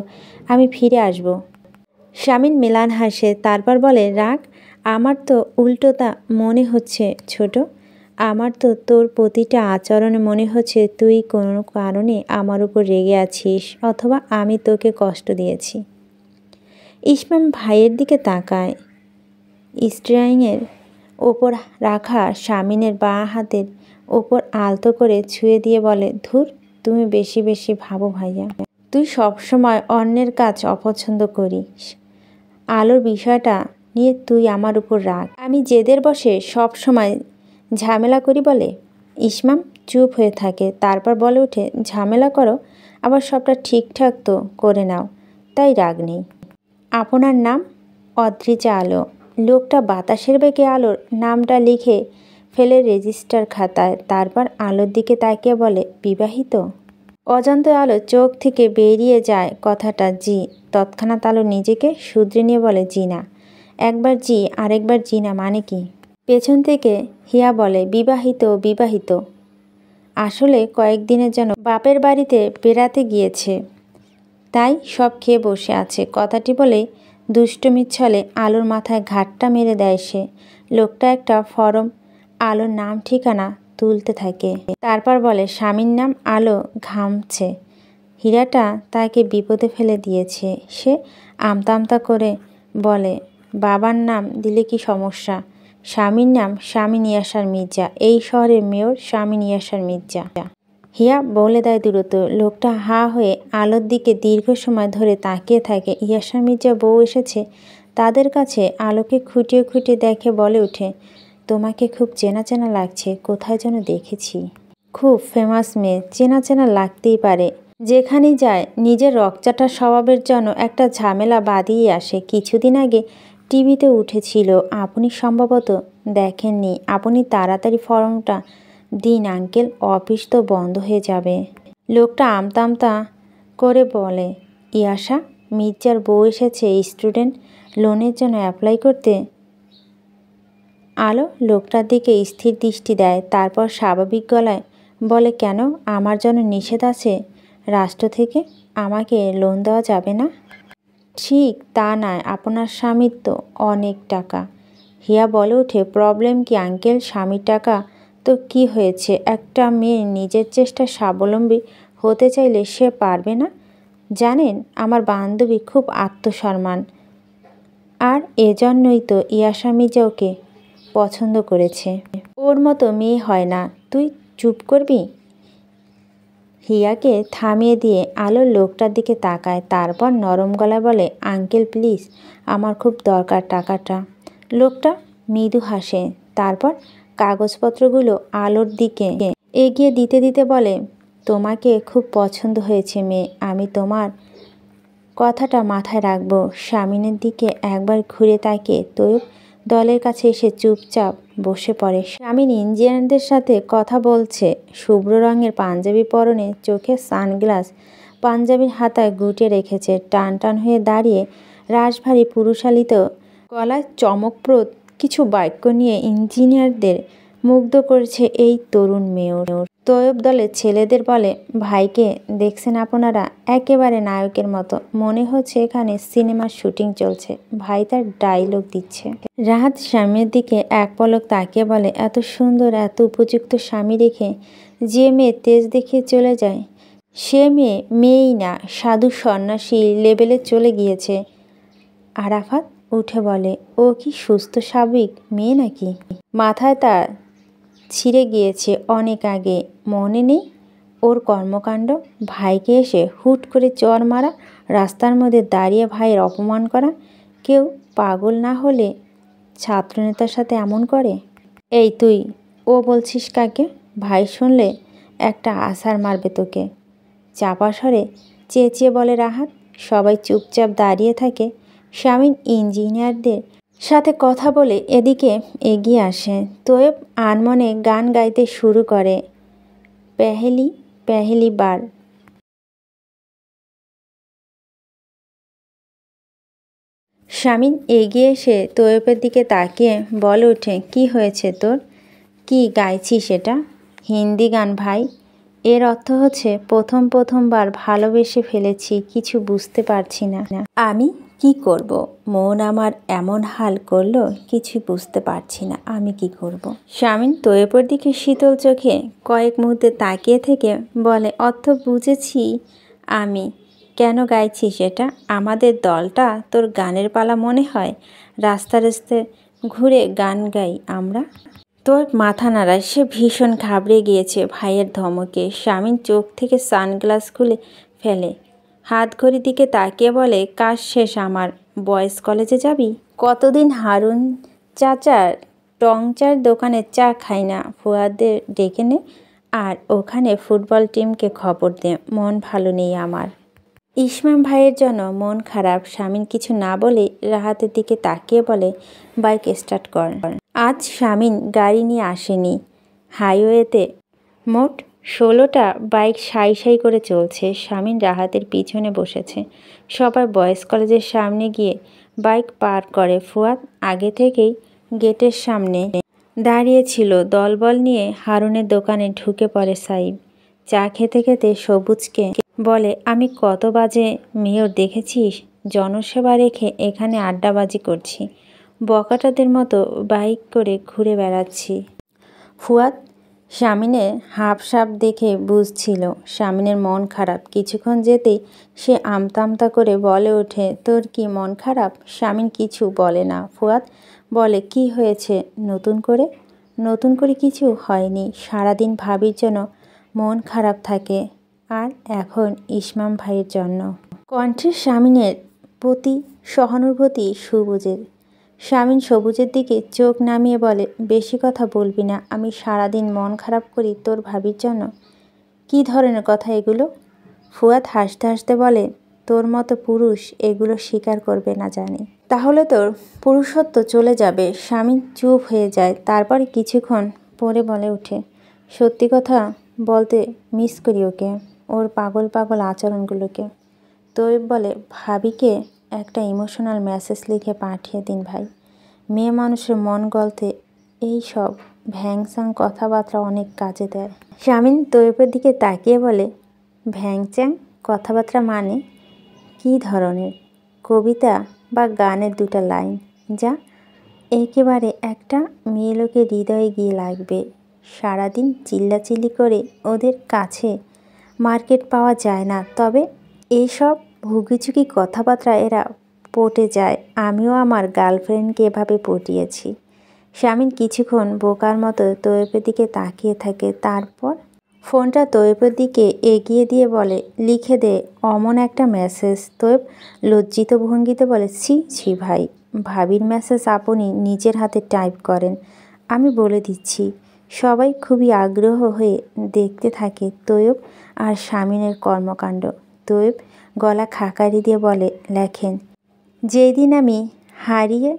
আমি ফিরে আসব। স্বামীন মিলান হাসে, তারপর বলে, রাগ? আমার তো উল্টোটা মনে হচ্ছে ছোট। আমার তো তোর প্রতিটা আচরণে মনে হচ্ছে তুই কোনো কারণে আমার উপর রেগে আছিস, অথবা আমি তোকে কষ্ট দিয়েছি। ইসমাম ভাইয়ের দিকে তাকায়। স্টিয়ারিংয়ের ওপর রাখা স্বামীনের বাঁ হাতের ওপর আলতো করে ছুঁয়ে দিয়ে বলে, ধুর, তুমি বেশি বেশি ভাবো ভাইয়া। তুই সবসময় অন্যের কাজ অপছন্দ করিস। আলোর বিষয়টা নিয়ে তুই আমার উপর রাগ। আমি জেদের বসে সব সময় ঝামেলা করি বলে? ইসমাম চুপ হয়ে থাকে, তারপর বলে ওঠে, ঝামেলা করো, আবার সবটা ঠিকঠাক তো করে নাও, তাই রাগ নেই। আপনার নাম? অদ্রিজা আলো। লোকটা বাতাসের বেগে আলোর নামটা লিখে ফেলে রেজিস্টার খাতায়, তারপর আলোর দিকে তাকিয়ে বলে, বিবাহিত? অজান্তে আলো চোখ থেকে বেরিয়ে যায় কথাটা জি। তৎক্ষণাৎ আলো নিজেকে শুধরে নিয়ে বলে, জি না। একবার জি আরেকবার জি না মানে কি? পেছন থেকে হিয়া বলে, বিবাহিত বিবাহিত। আসলে কয়েকদিনের জন্য বাপের বাড়িতে বেড়াতে গিয়েছে, তাই সব খেয়ে বসে আছে। কথাটি বলে দুষ্টমির ছলে আলোর মাথায় ঘাটটা মেরে দেয় সে। লোকটা একটা ফরম আলোর নাম ঠিকানা তুলতে থাকে, তারপর বলে, স্বামীর নাম? আলো ঘামছে। হীরাটা তাকে বিপদে ফেলে দিয়েছে। সে আমতা আমতা করে বলে, বাবার নাম দিলে কি সমস্যা? স্বামীর নাম স্বামী ইয়াসার মির্জা, এই শহরের মেয়র স্বামী ইয়াসার মির্জা। হিয়া বলে দেয় দ্রুত। লোকটা হাঁ হয়ে আলোর দিকে দীর্ঘ সময় ধরে তাকিয়ে থাকে। ইয়াসার মির্জা বউ এসেছে তাদের কাছে। আলোকে খুঁটিয়ে খুঁটিয়ে দেখে, বলে ওঠে, তোমাকে খুব চেনা চেনা লাগছে, কোথায় যেন দেখেছি। খুব ফেমাস মেয়ে, চেনা চেনা লাগতেই পারে। যেখানেই যায় নিজের রকচাটা স্বভাবের জন্য একটা ঝামেলা বাঁধিয়ে আসে। কিছুদিন আগে টিভিতে উঠেছিল, আপনি সম্ভবত দেখেননি। আপনি তাড়াতাড়ি ফর্মটা দিন আঙ্কেল, অফিস তো বন্ধ হয়ে যাবে। লোকটা আমতা আমতা করে বলে, ইয়াসা মির্জার বউ এসেছে স্টুডেন্ট লোনের জন্য অ্যাপ্লাই করতে। আলো লোকটার দিকে স্থির দৃষ্টি দেয়, তারপর স্বাভাবিক গলায় বলে, কেন? আমার জন্য নিষেধ আছে রাষ্ট্র থেকে? আমাকে লোন দেওয়া যাবে না? ঠিক তা নয়, আপনার স্বামীর তো অনেক টাকা। হিয়া বলে ওঠে, প্রবলেম কি আঙ্কেল? স্বামীর টাকা তো কি হয়েছে? একটা মেয়ে নিজের চেষ্টায় স্বাবলম্বী হতে চাইলে সে পারবে না? জানেন, আমার বান্ধবী খুব আত্মসম্মান, আর এজন্যই তো ইয়াসা মির্জা ওকে পছন্দ করেছে। ওর মতো মেয়ে হয় না। তুই চুপ করবি? হিয়াকে থামিয়ে দিয়ে আলো লোকটার দিকে তাকায়, তারপর নরম গলায় বলে, আঙ্কেল প্লিজ, আমার খুব দরকার টাকাটা। লোকটা মৃদু হাসে, তারপর কাগজপত্রগুলো আলোর দিকে এগিয়ে দিতে দিতে বলে, তোমাকে খুব পছন্দ হয়েছে মেয়ে, আমি তোমার কথাটা মাথায় রাখবো। স্বামীনের দিকে একবার ঘুরে তাকিয়ে তৈব দলের কাছে এসে চুপচাপ বসে পড়ে। স্বামীন ইঞ্জিনিয়ারদের সাথে কথা বলছে। শুভ্র রঙের পাঞ্জাবি পরনে, চোখে সানগ্লাস, পাঞ্জাবির হাতায় গুটে রেখেছে, টান টান হয়ে দাঁড়িয়ে রাশভারী পুরুষালিত গলায় চমকপ্রদ কিছু বাক্য নিয়ে ইঞ্জিনিয়ারদের মুগ্ধ করেছে এই তরুণ মেয়র। তৈয়ব দলের ছেলেদের বলে, ভাইকে দেখছেন আপনারা? একেবারে নায়কের মতো, মনে হচ্ছে এখানে সিনেমার শুটিং চলছে। ভাই তার ডায়লগ দিচ্ছে। রাহাত স্বামীর দিকে এক পলক তাকিয়ে বলে, এত সুন্দর এত উপযুক্ত স্বামী রেখে যে মেয়ে তেজ দেখিয়ে চলে যায়, সে মেয়েই না, সাধু সন্ন্যাসী লেভেলে চলে গিয়েছে। আরাফাত উঠে বলে, ও কি সুস্থ স্বাভাবিক মেয়ে নাকি? মাথায় তার ছিঁড়ে গিয়েছে অনেক আগে, মনে নেই ওর কর্মকাণ্ড? ভাইকে এসে হুট করে চর মারা, রাস্তার মধ্যে দাঁড়িয়ে ভাইয়ের অপমান করা। কেউ পাগল না হলে ছাত্রনেতার সাথে এমন করে? এই তুই ও বলছিস কাকে? ভাই শুনলে একটা আছাড় মারবে তোকে। চাপা স্বরে চেঁচিয়ে বলে রাহাত। সবাই চুপচাপ দাঁড়িয়ে থাকে। শামীম ইঞ্জিনিয়ারদের সাথে কথা বলে এদিকে এগিয়ে আসে। তৈয়ব আনমনে গান গাইতে শুরু করে, পেহেলি পেহেলি বার। শামীম এগিয়ে এসে তৈয়বের দিকে তাকিয়ে বলে ওঠে, কি হয়েছে তোর? কি গাইছিস সেটা? হিন্দি গান ভাই। এর অর্থ হচ্ছে প্রথমবার ভালোবেসে ফেলেছি, কিছু বুঝতে পারছি না। আমি কি করব? মন আমার এমন হাল করলো, কিছুই বুঝতে পারছি না আমি কি করব। শামীম তৈয়বের দিকে শীতল চোখে কয়েক মুহূর্তে তাকিয়ে থেকে বলে, অর্থ বুঝেছি আমি। কেন গাইছিস সেটা? আমাদের দলটা তোর গানের পালা মনে হয়? রাস্তায় ঘুরে গান গাই আমরা? তোর মাথা নাড়ায়। সে ভীষণ ঘাবড়ে গিয়েছে ভাইয়ের ধমকে। শামীম চোখ থেকে সানগ্লাস খুলে ফেলে, হাত ঘড়ির দিকে তাকিয়ে বলে, কাজ শেষ আমার, বয়েজ কলেজে যাবি? কতদিন হারুন চাচার টংচার দোকানে চা খাই না, ফুয়াদের ডেকে নে আর ওখানে ফুটবল টিমকে খবর দে, মন ভালো নেই আমার। ইসমাম ভাইয়ের জন্য মন খারাপ। শামীম কিছু না বলে রাহাতের দিকে তাকিয়ে বলে, বাইক স্টার্ট কর। আজ শামীম গাড়ি নিয়ে আসেনি। হাইওয়েতে মোট 16টা বাইক সাই সাই করে চলছে। শামীম রাহাতের পিছনে বসেছে। সবাই বয়েজ কলেজের সামনে গিয়ে বাইক পার করে। ফুয়াদ আগে থেকেই গেটের সামনে দাঁড়িয়েছিল। দলবল নিয়ে হারুনের দোকানে ঢুকে পড়ে সাইব। চা খেতে খেতে সবুজকে বলে, আমি কত বাজে মেয়র দেখেছিস? জনসেবা রেখে এখানে আড্ডাবাজি করছি, বকাটাদের মতো বাইক করে ঘুরে বেড়াচ্ছি। ফুয়াদ শামীমের হাবসাব দেখে বুঝছিল শামীমের মন খারাপ। কিছুক্ষণ যেতেই সে আমতা আমতা করে বলে ওঠে, তোর কি মন খারাপ? শামীম কিছু বলে না। ফুয়াদ বলে, কি হয়েছে নতুন করে? নতুন করে কিছু হয়নি, সারাদিন ভাবির জন্য মন খারাপ থাকে, আর এখন ইসমাম ভাইয়ের জন্য। কণ্ঠে শামীমের প্রতি সহানুভূতি সবুজের। শামীম সবুজের দিকে চোখ নামিয়ে বলে, বেশি কথা বলবি না, আমি সারাদিন মন খারাপ করি তোর ভাবির জন্য। কী ধরনের কথা এগুলো? ফুয়াদ হাসতে হাসতে বলে, তোর মতো পুরুষ এগুলো স্বীকার করবে না জানি, তাহলে তোর পুরুষত্ব চলে যাবে। শামীম চুপ হয়ে যায়। তারপরে কিছুক্ষণ পরে বলে ওঠে, সত্যি কথা বলতে মিস করি ওকে, ওর পাগল পাগল আচরণগুলোকে। তৈয়ব বলে, ভাবিকে একটা ইমোশনাল মেসেজ লিখে পাঠিয়ে দিন ভাই। মেয়ে মানুষের মন গলতে এই সব ভ্যাংস্যাং কথাবার্তা অনেক কাজে দেয়। শামীম তৈয়বের দিকে তাকিয়ে বলে, ভ্যাংচ্যাং কথাবার্তা মানে কী ধরনের? কবিতা বা গানের দুটো লাইন, যা একেবারে একটা মেয়ে লোকের হৃদয়ে গিয়ে লাগবে। সারাদিন চিল্লাচিল্লি করে ওদের কাছে মার্কেট পাওয়া যায় না, তবে এইসব ভুগিচুকি কথাবার্তা এরা পটে যায়। আমিও আমার গার্লফ্রেন্ডকে এভাবে পটিয়েছি। শামীম কিছুক্ষণ বোকার মতো তৈয়বের দিকে তাকিয়ে থাকে। তারপর ফোনটা তৈয়বের দিকে এগিয়ে দিয়ে বলে, লিখে দে অমন একটা মেসেজ। তৈয়ব লজ্জিত ভঙ্গিতে বলে, ছি ছি ভাই, ভাবির মেসেজ আপনি নিজের হাতে টাইপ করেন, আমি বলে দিচ্ছি। সবাই খুবই আগ্রহ হয়ে দেখতে থাকে তৈয়ব আর শামীমের কর্মকাণ্ড। তৈয়ব গলা খাকারি দিয়ে বলে, লেখেন, যেই দিন আমি হারিয়ে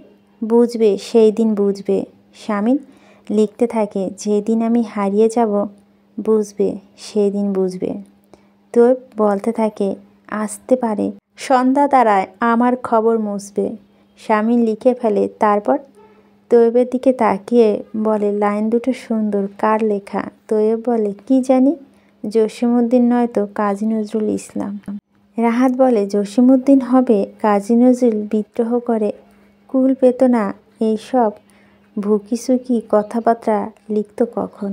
বুঝবে সেই দিন বুঝবে। শামীম লিখতে থাকে, যেদিন আমি হারিয়ে যাব বুঝবে সেই দিন বুঝবে। তৈয়ব বলতে থাকে, আসতে পারে সন্ধ্যা দাঁড়ায় আমার খবর মুছবে। শামীম লিখে ফেলে। তারপর তৈয়বের দিকে তাকিয়ে বলে, লাইন দুটো সুন্দর, কার লেখা? তৈয়ব বলে, কি জানি, জসিমউদ্দিন নয়তো কাজী নজরুল ইসলাম। রাহাত বলে, জসিমউদ্দিন হবে। কাজী নজরুল বিদ্রোহ করে, কুল পেত না এইসব ভুকিচুকি কথাবার্তা লিখত কখন।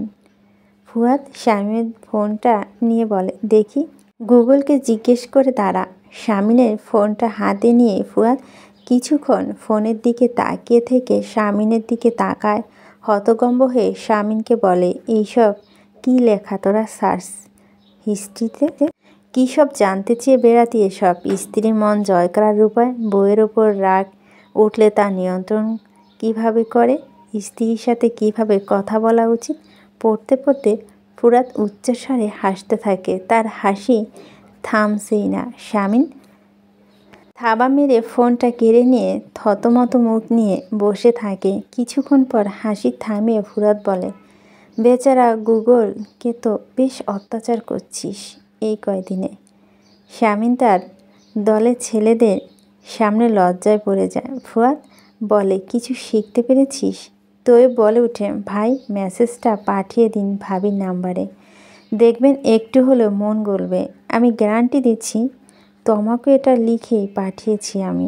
ফুয়াদ শামীমের ফোনটা নিয়ে বলে, দেখি, গুগলকে জিজ্ঞেস করে দাঁড়া। শামীমের ফোনটা হাতে নিয়ে ফুয়াদ কিছুক্ষণ ফোনের দিকে তাকিয়ে থেকে শামীমের দিকে তাকায় হতভম্ব হয়ে। শামীমকে বলে, এইসব কী লেখা তোরা সার্চ হিস্ট্রিতে? কী সব জানতে চেয়ে বেড়াতি এসব? স্ত্রীর মন জয় করার উপায়, বউয়ের ওপর রাগ উঠলে তা নিয়ন্ত্রণ কিভাবে করে, স্ত্রীর সাথে কিভাবে কথা বলা উচিত। পড়তে পড়তে ফুরাত উচ্চস্বরে হাসতে থাকে। তার হাসি থামছেই না। শামীম থাবা মেরে ফোনটা কেড়ে নিয়ে থতমত মুখ নিয়ে বসে থাকে। কিছুক্ষণ পর হাসি থামিয়ে ফুরাত বলে, বেচারা গুগলকে তো বেশ অত্যাচার করছিস এই কয়দিনে। শামীম তার দলের ছেলেদের সামনে লজ্জায় পড়ে যায়। ফুয়াদ বলে, কিছু শিখতে পেরেছিস? তৈয়ব বলে উঠে, ভাই মেসেজটা পাঠিয়ে দিন ভাবির নাম্বারে, দেখবেন একটু হলেও মন গলবে। আমি গ্যারান্টি দিচ্ছি তোমাকে এটা লিখেই পাঠিয়েছি আমি।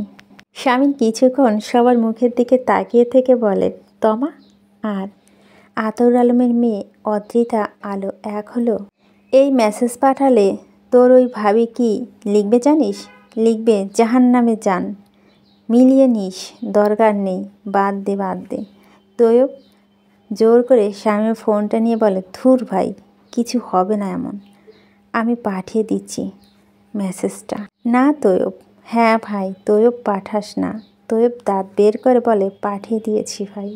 শামীম কিছুক্ষণ সবার মুখের দিকে তাকিয়ে থেকে বলে, তমা আর আতর আলমের মেয়ে অদ্রিতা আলো এক হলো। এই মেসেজ পাঠালে তোর ওই ভাবি কি লিখবে জানিস? লিখবে, জাহান্নামে যান। মিলিয়ে নিস, দরকার নেই, বাদ দে বাদ দে। তৈয়ব জোর করে শামীমের ফোনটা নিয়ে বলে, ধুর ভাই, কিছু হবে না এমন, আমি পাঠিয়ে দিচ্ছি মেসেজটা। না তৈয়ব। হ্যাঁ ভাই, তৈয়ব পাঠাস না। তৈয়ব দাঁত বের করে বলে, পাঠিয়ে দিয়েছি ভাই।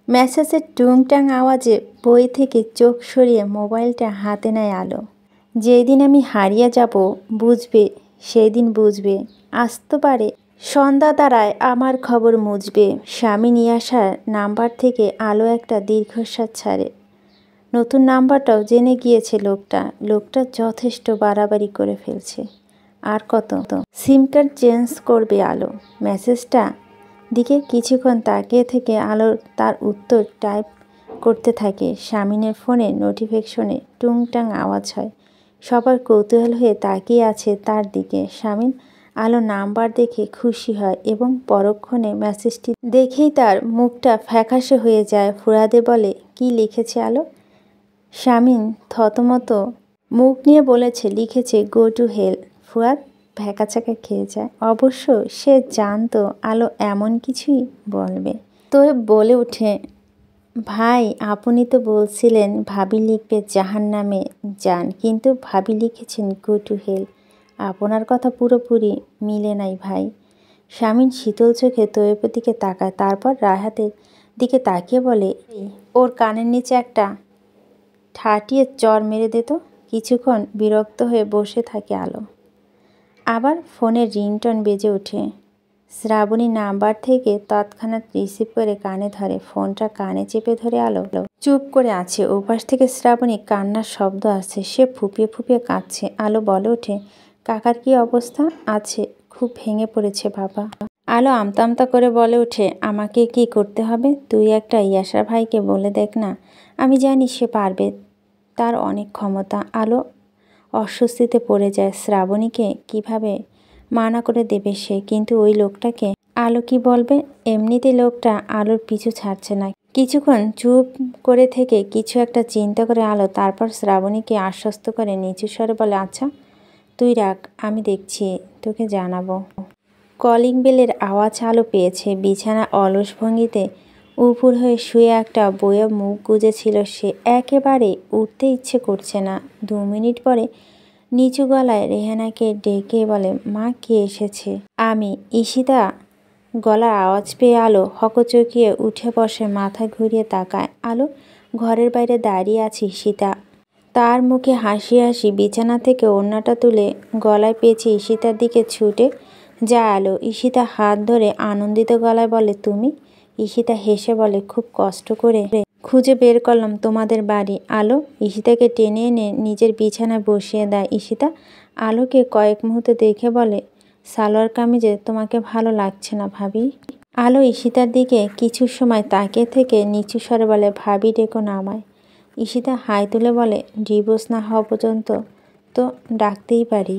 মেসেজের টুংটাং আওয়াজে বই থেকে চোখ সরিয়ে মোবাইলটা হাতে নেয় আলো। যেদিন আমি হারিয়ে যাব বুঝবে, সেই দিন বুঝবে, আসতে পারে সন্ধ্যা দাঁড়ায় আমার খবর মুছবে। স্বামী নিয়ে আসার নাম্বার থেকে আলো একটা দীর্ঘশ্বাস ছাড়ে। নতুন নাম্বারটাও জেনে গিয়েছে লোকটা যথেষ্ট বাড়াবাড়ি করে ফেলছে। আর কত সিম কার্ড চেঞ্জ করবে আলো। মেসেজটা দিকে কিছুক্ষণ তাকিয়ে থেকে আলো তার উত্তর টাইপ করতে থাকে। শামীমের ফোনে নোটিফিকেশনে টুংটাং আওয়াজ হয়। সবার কৌতূহল হয়ে তাকিয়ে আছে তার দিকে। শামীম আলো নাম্বার দেখে খুশি হয় এবং পরক্ষণে মেসেজটি দেখেই তার মুখটা ফ্যাকাশে হয়ে যায়। ফুরাদে বলে, কি লিখেছে আলো? শামীম থতমত মুখ নিয়ে বলেছে, লিখেছে গো টু হেল। ফুয়াদ ভ্যাকাচাকা খেয়ে যায়। অবশ্য সে জানতো আলো এমন কিছুই বলবে। তো বলে ওঠে, ভাই আপনি তো বলছিলেন ভাবি লিখবে জাহান্নামে যান, কিন্তু ভাবি লিখেছেন গো টু হেল। আপনার কথা পুরোপুরি মিলে নাই ভাই। শামীম শীতল চোখে তৈয়বের দিকে তাকায়, তারপর রাহাতের দিকে তাকিয়ে বলে, ওর কানের নিচে একটা ঠাটিয়ে চর মেরে দিত। কিছুক্ষণ বিরক্ত হয়ে বসে থাকে আলো। আবার ফোনের রিংটোন বেজে ওঠে। শ্রাবণী নাম্বার থেকে তৎক্ষণাৎ রিসিভ করে কানে ধরে। ফোনটা কানে চেপে ধরে আলো চুপ করে আছে। ওপাশ থেকে শ্রাবণী কান্নার শব্দ আসছে। সে ফুপিয়ে ফুপিয়ে কাঁদছে। আলো বলে ওঠে, কাকার কি অবস্থা? আছে, খুব ভেঙে পড়েছে বাবা। আলো আমতা আমতা করে বলে ওঠে, আমাকে কি করতে হবে? তুই একটা ইয়াসার ভাইকে বলে দেখ না, আমি জানি সে পারবে, তার অনেক ক্ষমতা। আলো অস্বস্তিতে পড়ে যায়। শ্রাবণীকে কিভাবে মানা করে দেবে সে? কিন্তু ওই লোকটাকে আলো কি বলবে? এমনিতে লোকটা আলোর পিছু ছাড়ছে না। কিছুক্ষণ চুপ করে থেকে কিছু একটা চিন্তা করে আলো তারপর শ্রাবণীকে আশ্বস্ত করে নিচু স্বরে বলে, আচ্ছা তুই রাখ, আমি দেখছি, তোকে জানাবো। কলিং বেলের আওয়াজ আলো পেয়েছে। বিছানা অলস ভঙ্গিতে উপুর হয়ে শুয়ে একটা বইয়ে মুখ গুজেছিল সে। একেবারে উঠতে ইচ্ছে করছে না। 2 মিনিট পরে নিচু গলায় রেহানাকে ডেকে বলে, মা কে এসেছে? আমি। ঈশিতা গলার আওয়াজ পেয়ে আলো হকচকিয়ে উঠে বসে, মাথা ঘুরিয়ে তাকায়। আলো ঘরের বাইরে দাঁড়িয়ে আছে ঈশিতা। তার মুখে হাসি হাসি। বিছানা থেকে ওড়নাটা তুলে গলায় পেঁচে ঈশিতার দিকে ছুটে যায় আলো। ঈশিতা হাত ধরে আনন্দিত গলায় বলে, তুমি? ঈশিতা হেসে বলে, খুব কষ্ট করে খুঁজে বের করলাম তোমাদের বাড়ি। আলো ঈশিতাকে টেনে এনে নিজের বিছানায় বসিয়ে দেয়। ঈশিতা আলোকে কয়েক মুহূর্ত দেখে বলে, সালোয়ার কামিজে তোমাকে ভালো লাগছে না ভাবি। আলো ঈশিতার দিকে কিছু সময় তাকিয়ে থেকে নিচু স্বরে বলে, ভাবি ডেকো না আমায়। ঈশিতা হাই তুলে বলে, ডিভোর্স না হওয়া পর্যন্ত তো ডাকতেই পারি।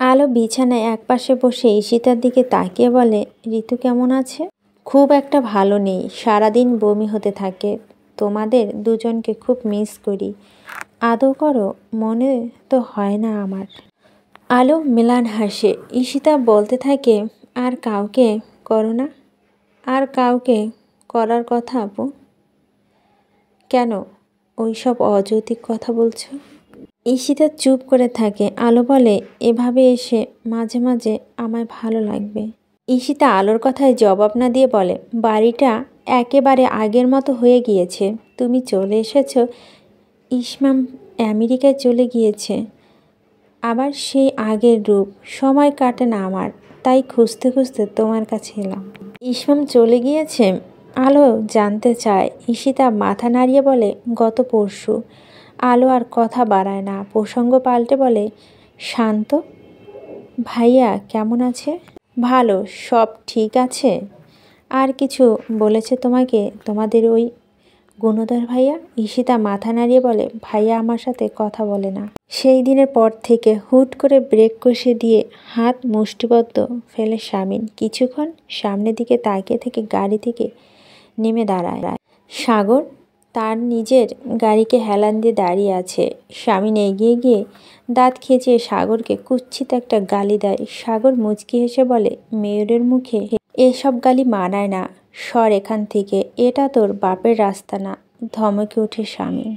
আলো বিছানায় একপাশে বসে ঈশিতার দিকে তাকিয়ে বলে, ঋতু কেমন আছে? খুব একটা ভালো নেই, সারাদিন বমি হতে থাকে। তোমাদের দুজনকে খুব মিস করি। আদৌ করো? মনে তো হয় না আমার। আলো ম্লান হাসে। ঈশিতা বলতে থাকে, আর কাউকে করো না? আর কাউকে করার কথা আপু? কেন ওইসব অযৌক্তিক কথা বলছো? ঈশিতা চুপ করে থাকে। আলো বলে, এভাবে এসে মাঝে মাঝে আমায় ভালো লাগবে। ঈশিতা আলোর কথায় জবাব না দিয়ে বলে, বাড়িটা একেবারে আগের মতো হয়ে গিয়েছে। তুমি চলে এসেছো, ইসমাম আমেরিকায় চলে গিয়েছে, আবার সেই আগের রূপ। সময় কাটে না আমার, তাই খুঁজতে খুঁজতে তোমার কাছে এলাম। ইসমাম চলে গিয়েছে? আলো জানতে চায়। ঈশিতা মাথা নাড়িয়ে বলে, গত পরশু। আলো আর কথা বাড়ায় না, প্রসঙ্গ পাল্টে বলে, শান্ত ভাইয়া কেমন আছে? ভালো, সব ঠিক আছে। আর কিছু বলেছে তোমাকে তোমাদের ওই গুণধর ভাইয়া? ঈশিতা মাথা নাড়িয়ে বলে, ভাইয়া আমার সাথে কথা বলে না। সেই দিনের পর থেকে হুট করে ব্রেক কষে দিয়ে হাত মুষ্টিবদ্ধ ফেলে শামিন কিছুক্ষণ সামনের দিকে তাকিয়ে থেকে গাড়ি থেকে নেমে দাঁড়ায়। সাগর তার নিজের গাড়িকে হেলান দিয়ে দাঁড়িয়ে আছে। শামিন এগিয়ে গিয়ে দাঁত খেঁচিয়ে সাগরকে কুৎসিত একটা গালি দেয়। সাগর মুচকি হেসে বলে, মেয়রের মুখে এসব গালি মানায় না, সর এখান থেকে, এটা তোর বাপের রাস্তা না। ধমকে ওঠে শামিন।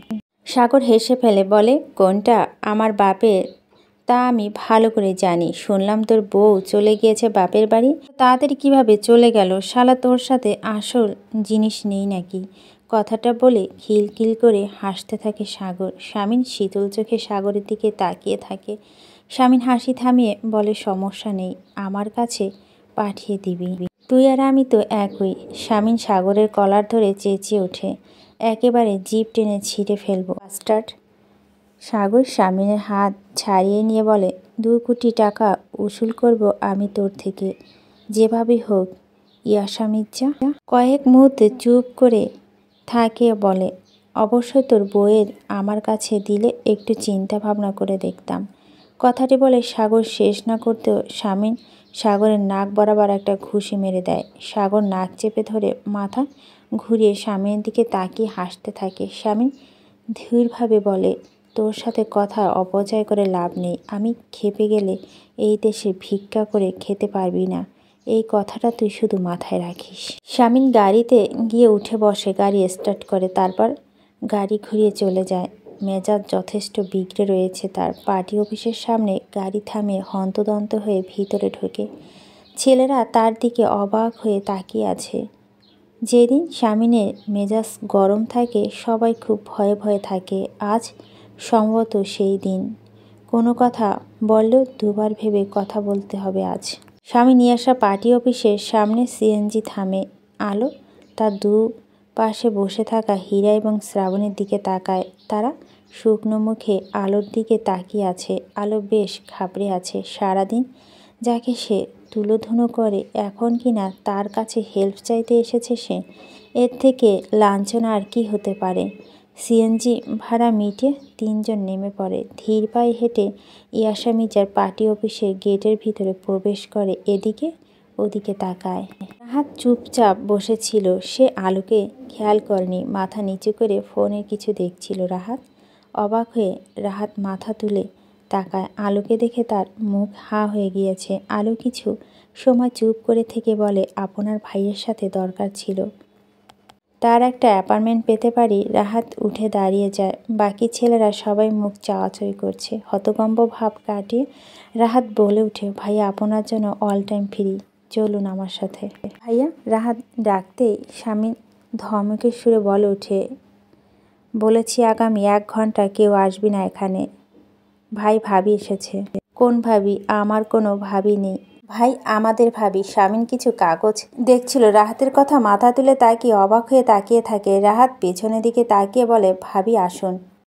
সাগর হেসে ফেলে বলে, কোনটা আমার বাপের তা আমি ভালো করে জানি। শুনলাম তোর বউ চলে গিয়েছে বাপের বাড়ি। তাড়াতাড়ি কিভাবে চলে গেল? শালা তোর সাথে আসল জিনিস নেই নাকি? কথাটা বলে খিলখিল করে হাসতে থাকে সাগর। শামিন শীতল চোখে সাগরের দিকে তাকিয়ে থাকে। শামিন হাসি থামিয়ে বলে, সমস্যা নেই, আমার কাছে পাঠিয়ে দিবি। তুই আর আমি তো একই। শামিন সাগরের কলার ধরে চেঁচিয়ে ওঠে, একেবারে জিভ টেনে ছিঁড়ে ফেলবো বাস্টার্ড। সাগর শামিনের হাত ছাড়িয়ে নিয়ে বলে, 2 কোটি টাকা উসুল করব আমি তোর থেকে, যেভাবে হোক। ইয়াশা মির্জা কয়েক মুহূর্তে চুপ করে থাকে বলে, অবশ্যই তোর বইয়ের আমার কাছে দিলে একটু চিন্তা ভাবনা করে দেখতাম। কথাটি বলে সাগর শেষ না করতেও শামিন সাগরের নাক বরাবর একটা ঘুষি মেরে দেয়। সাগর নাক চেপে ধরে মাথা ঘুরিয়ে শামিনের দিকে তাকিয়ে হাসতে থাকে। শামিন ধীরভাবে বলে, তোর সাথে কথা অপচয় করে লাভ নেই। আমি খেপে গেলে এই দেশে ভিক্ষা করে খেতে পারবি না, এই কথাটা তুই শুধু মাথায় রাখিস। শামিন গাড়িতে গিয়ে উঠে বসে, গাড়ি স্টার্ট করে, তারপর গাড়ি ঘুরিয়ে চলে যায়। মেজাজ যথেষ্ট বিগড়ে রয়েছে তার। পার্টি অফিসের সামনে গাড়ি থামিয়ে হন্তদন্ত হয়ে ভিতরে ঢোকে। ছেলেরা তার দিকে অবাক হয়ে তাকিয়ে আছে। যেদিন শামিনের মেজাজ গরম থাকে সবাই খুব ভয়ে ভয়ে থাকে। আজ সম্ভবত সেই দিন। কোনো কথা বললেও দুবার ভেবে কথা বলতে হবে আজ। শামিন নিয়ে আসা পার্টি অফিসের সামনে সিএনজি থামে। আলো তার পাশে বসে থাকা হীরা এবং শ্রাবণের দিকে তাকায়। তারা শুকনো মুখে আলোর দিকে তাকিয়ে আছে। আলো বেশ ঘাবড়ে আছে। সারাদিন যাকে সে তুলোধুনো করে, এখন কিনা তার কাছে হেল্প চাইতে এসেছে সে। এর থেকে লাঞ্ছনা আর কি হতে পারে? সিএনজি ভাড়া মিটিয়ে 3 জন নেমে পড়ে। ধীর পায়ে হেঁটে ইয়াশা মির্জার পার্টি অফিসে গেটের ভিতরে প্রবেশ করে। এদিকে ওদিকে তাকায়। রাহাত চুপচাপ বসেছিল। সে আলোকে খেয়াল করেনি। মাথা নিচু করে ফোনে কিছু দেখছিল। রাহাত মাথা তুলে তাকায়। আলোকে দেখে তার মুখ হা হয়ে গিয়েছে। আলো কিছু সময় চুপ করে থেকে বলে, আপনার ভাইয়ের সাথে দরকার ছিল, তার একটা অ্যাপার্টমেন্ট পেতে পারি। রাহাত উঠে দাঁড়িয়ে যায়। বাকি ছেলেরা সবাই মুখ চাওয়াচাওয়ি করছে। হতভম্ব ভাব কাটিয়ে রাহাত বলে ওঠে, ভাইয়া আপনার জন্য অল টাইম ফ্রি, চলুন আমার সাথে। ভাইয়া? রাহাত ডাকতেই শামিন ধমকের সুরে বলে ওঠে, বলেছি আগামী 1 ঘন্টা কেউ আসবি না এখানে। ভাই, ভাবি এসেছে। কোন ভাবি? আমার কোনো ভাবি নেই ভাই, আমাদের ভাবি। শামিন কিছু কাগজ দেখছিল। রাহাতের কথা মাথা তুলে তাকিয়ে অবাক হয়ে তাকিয়ে থাকে। রাহাত পেছনের দিকে তাকিয়ে বলে, ভাবি আসুন।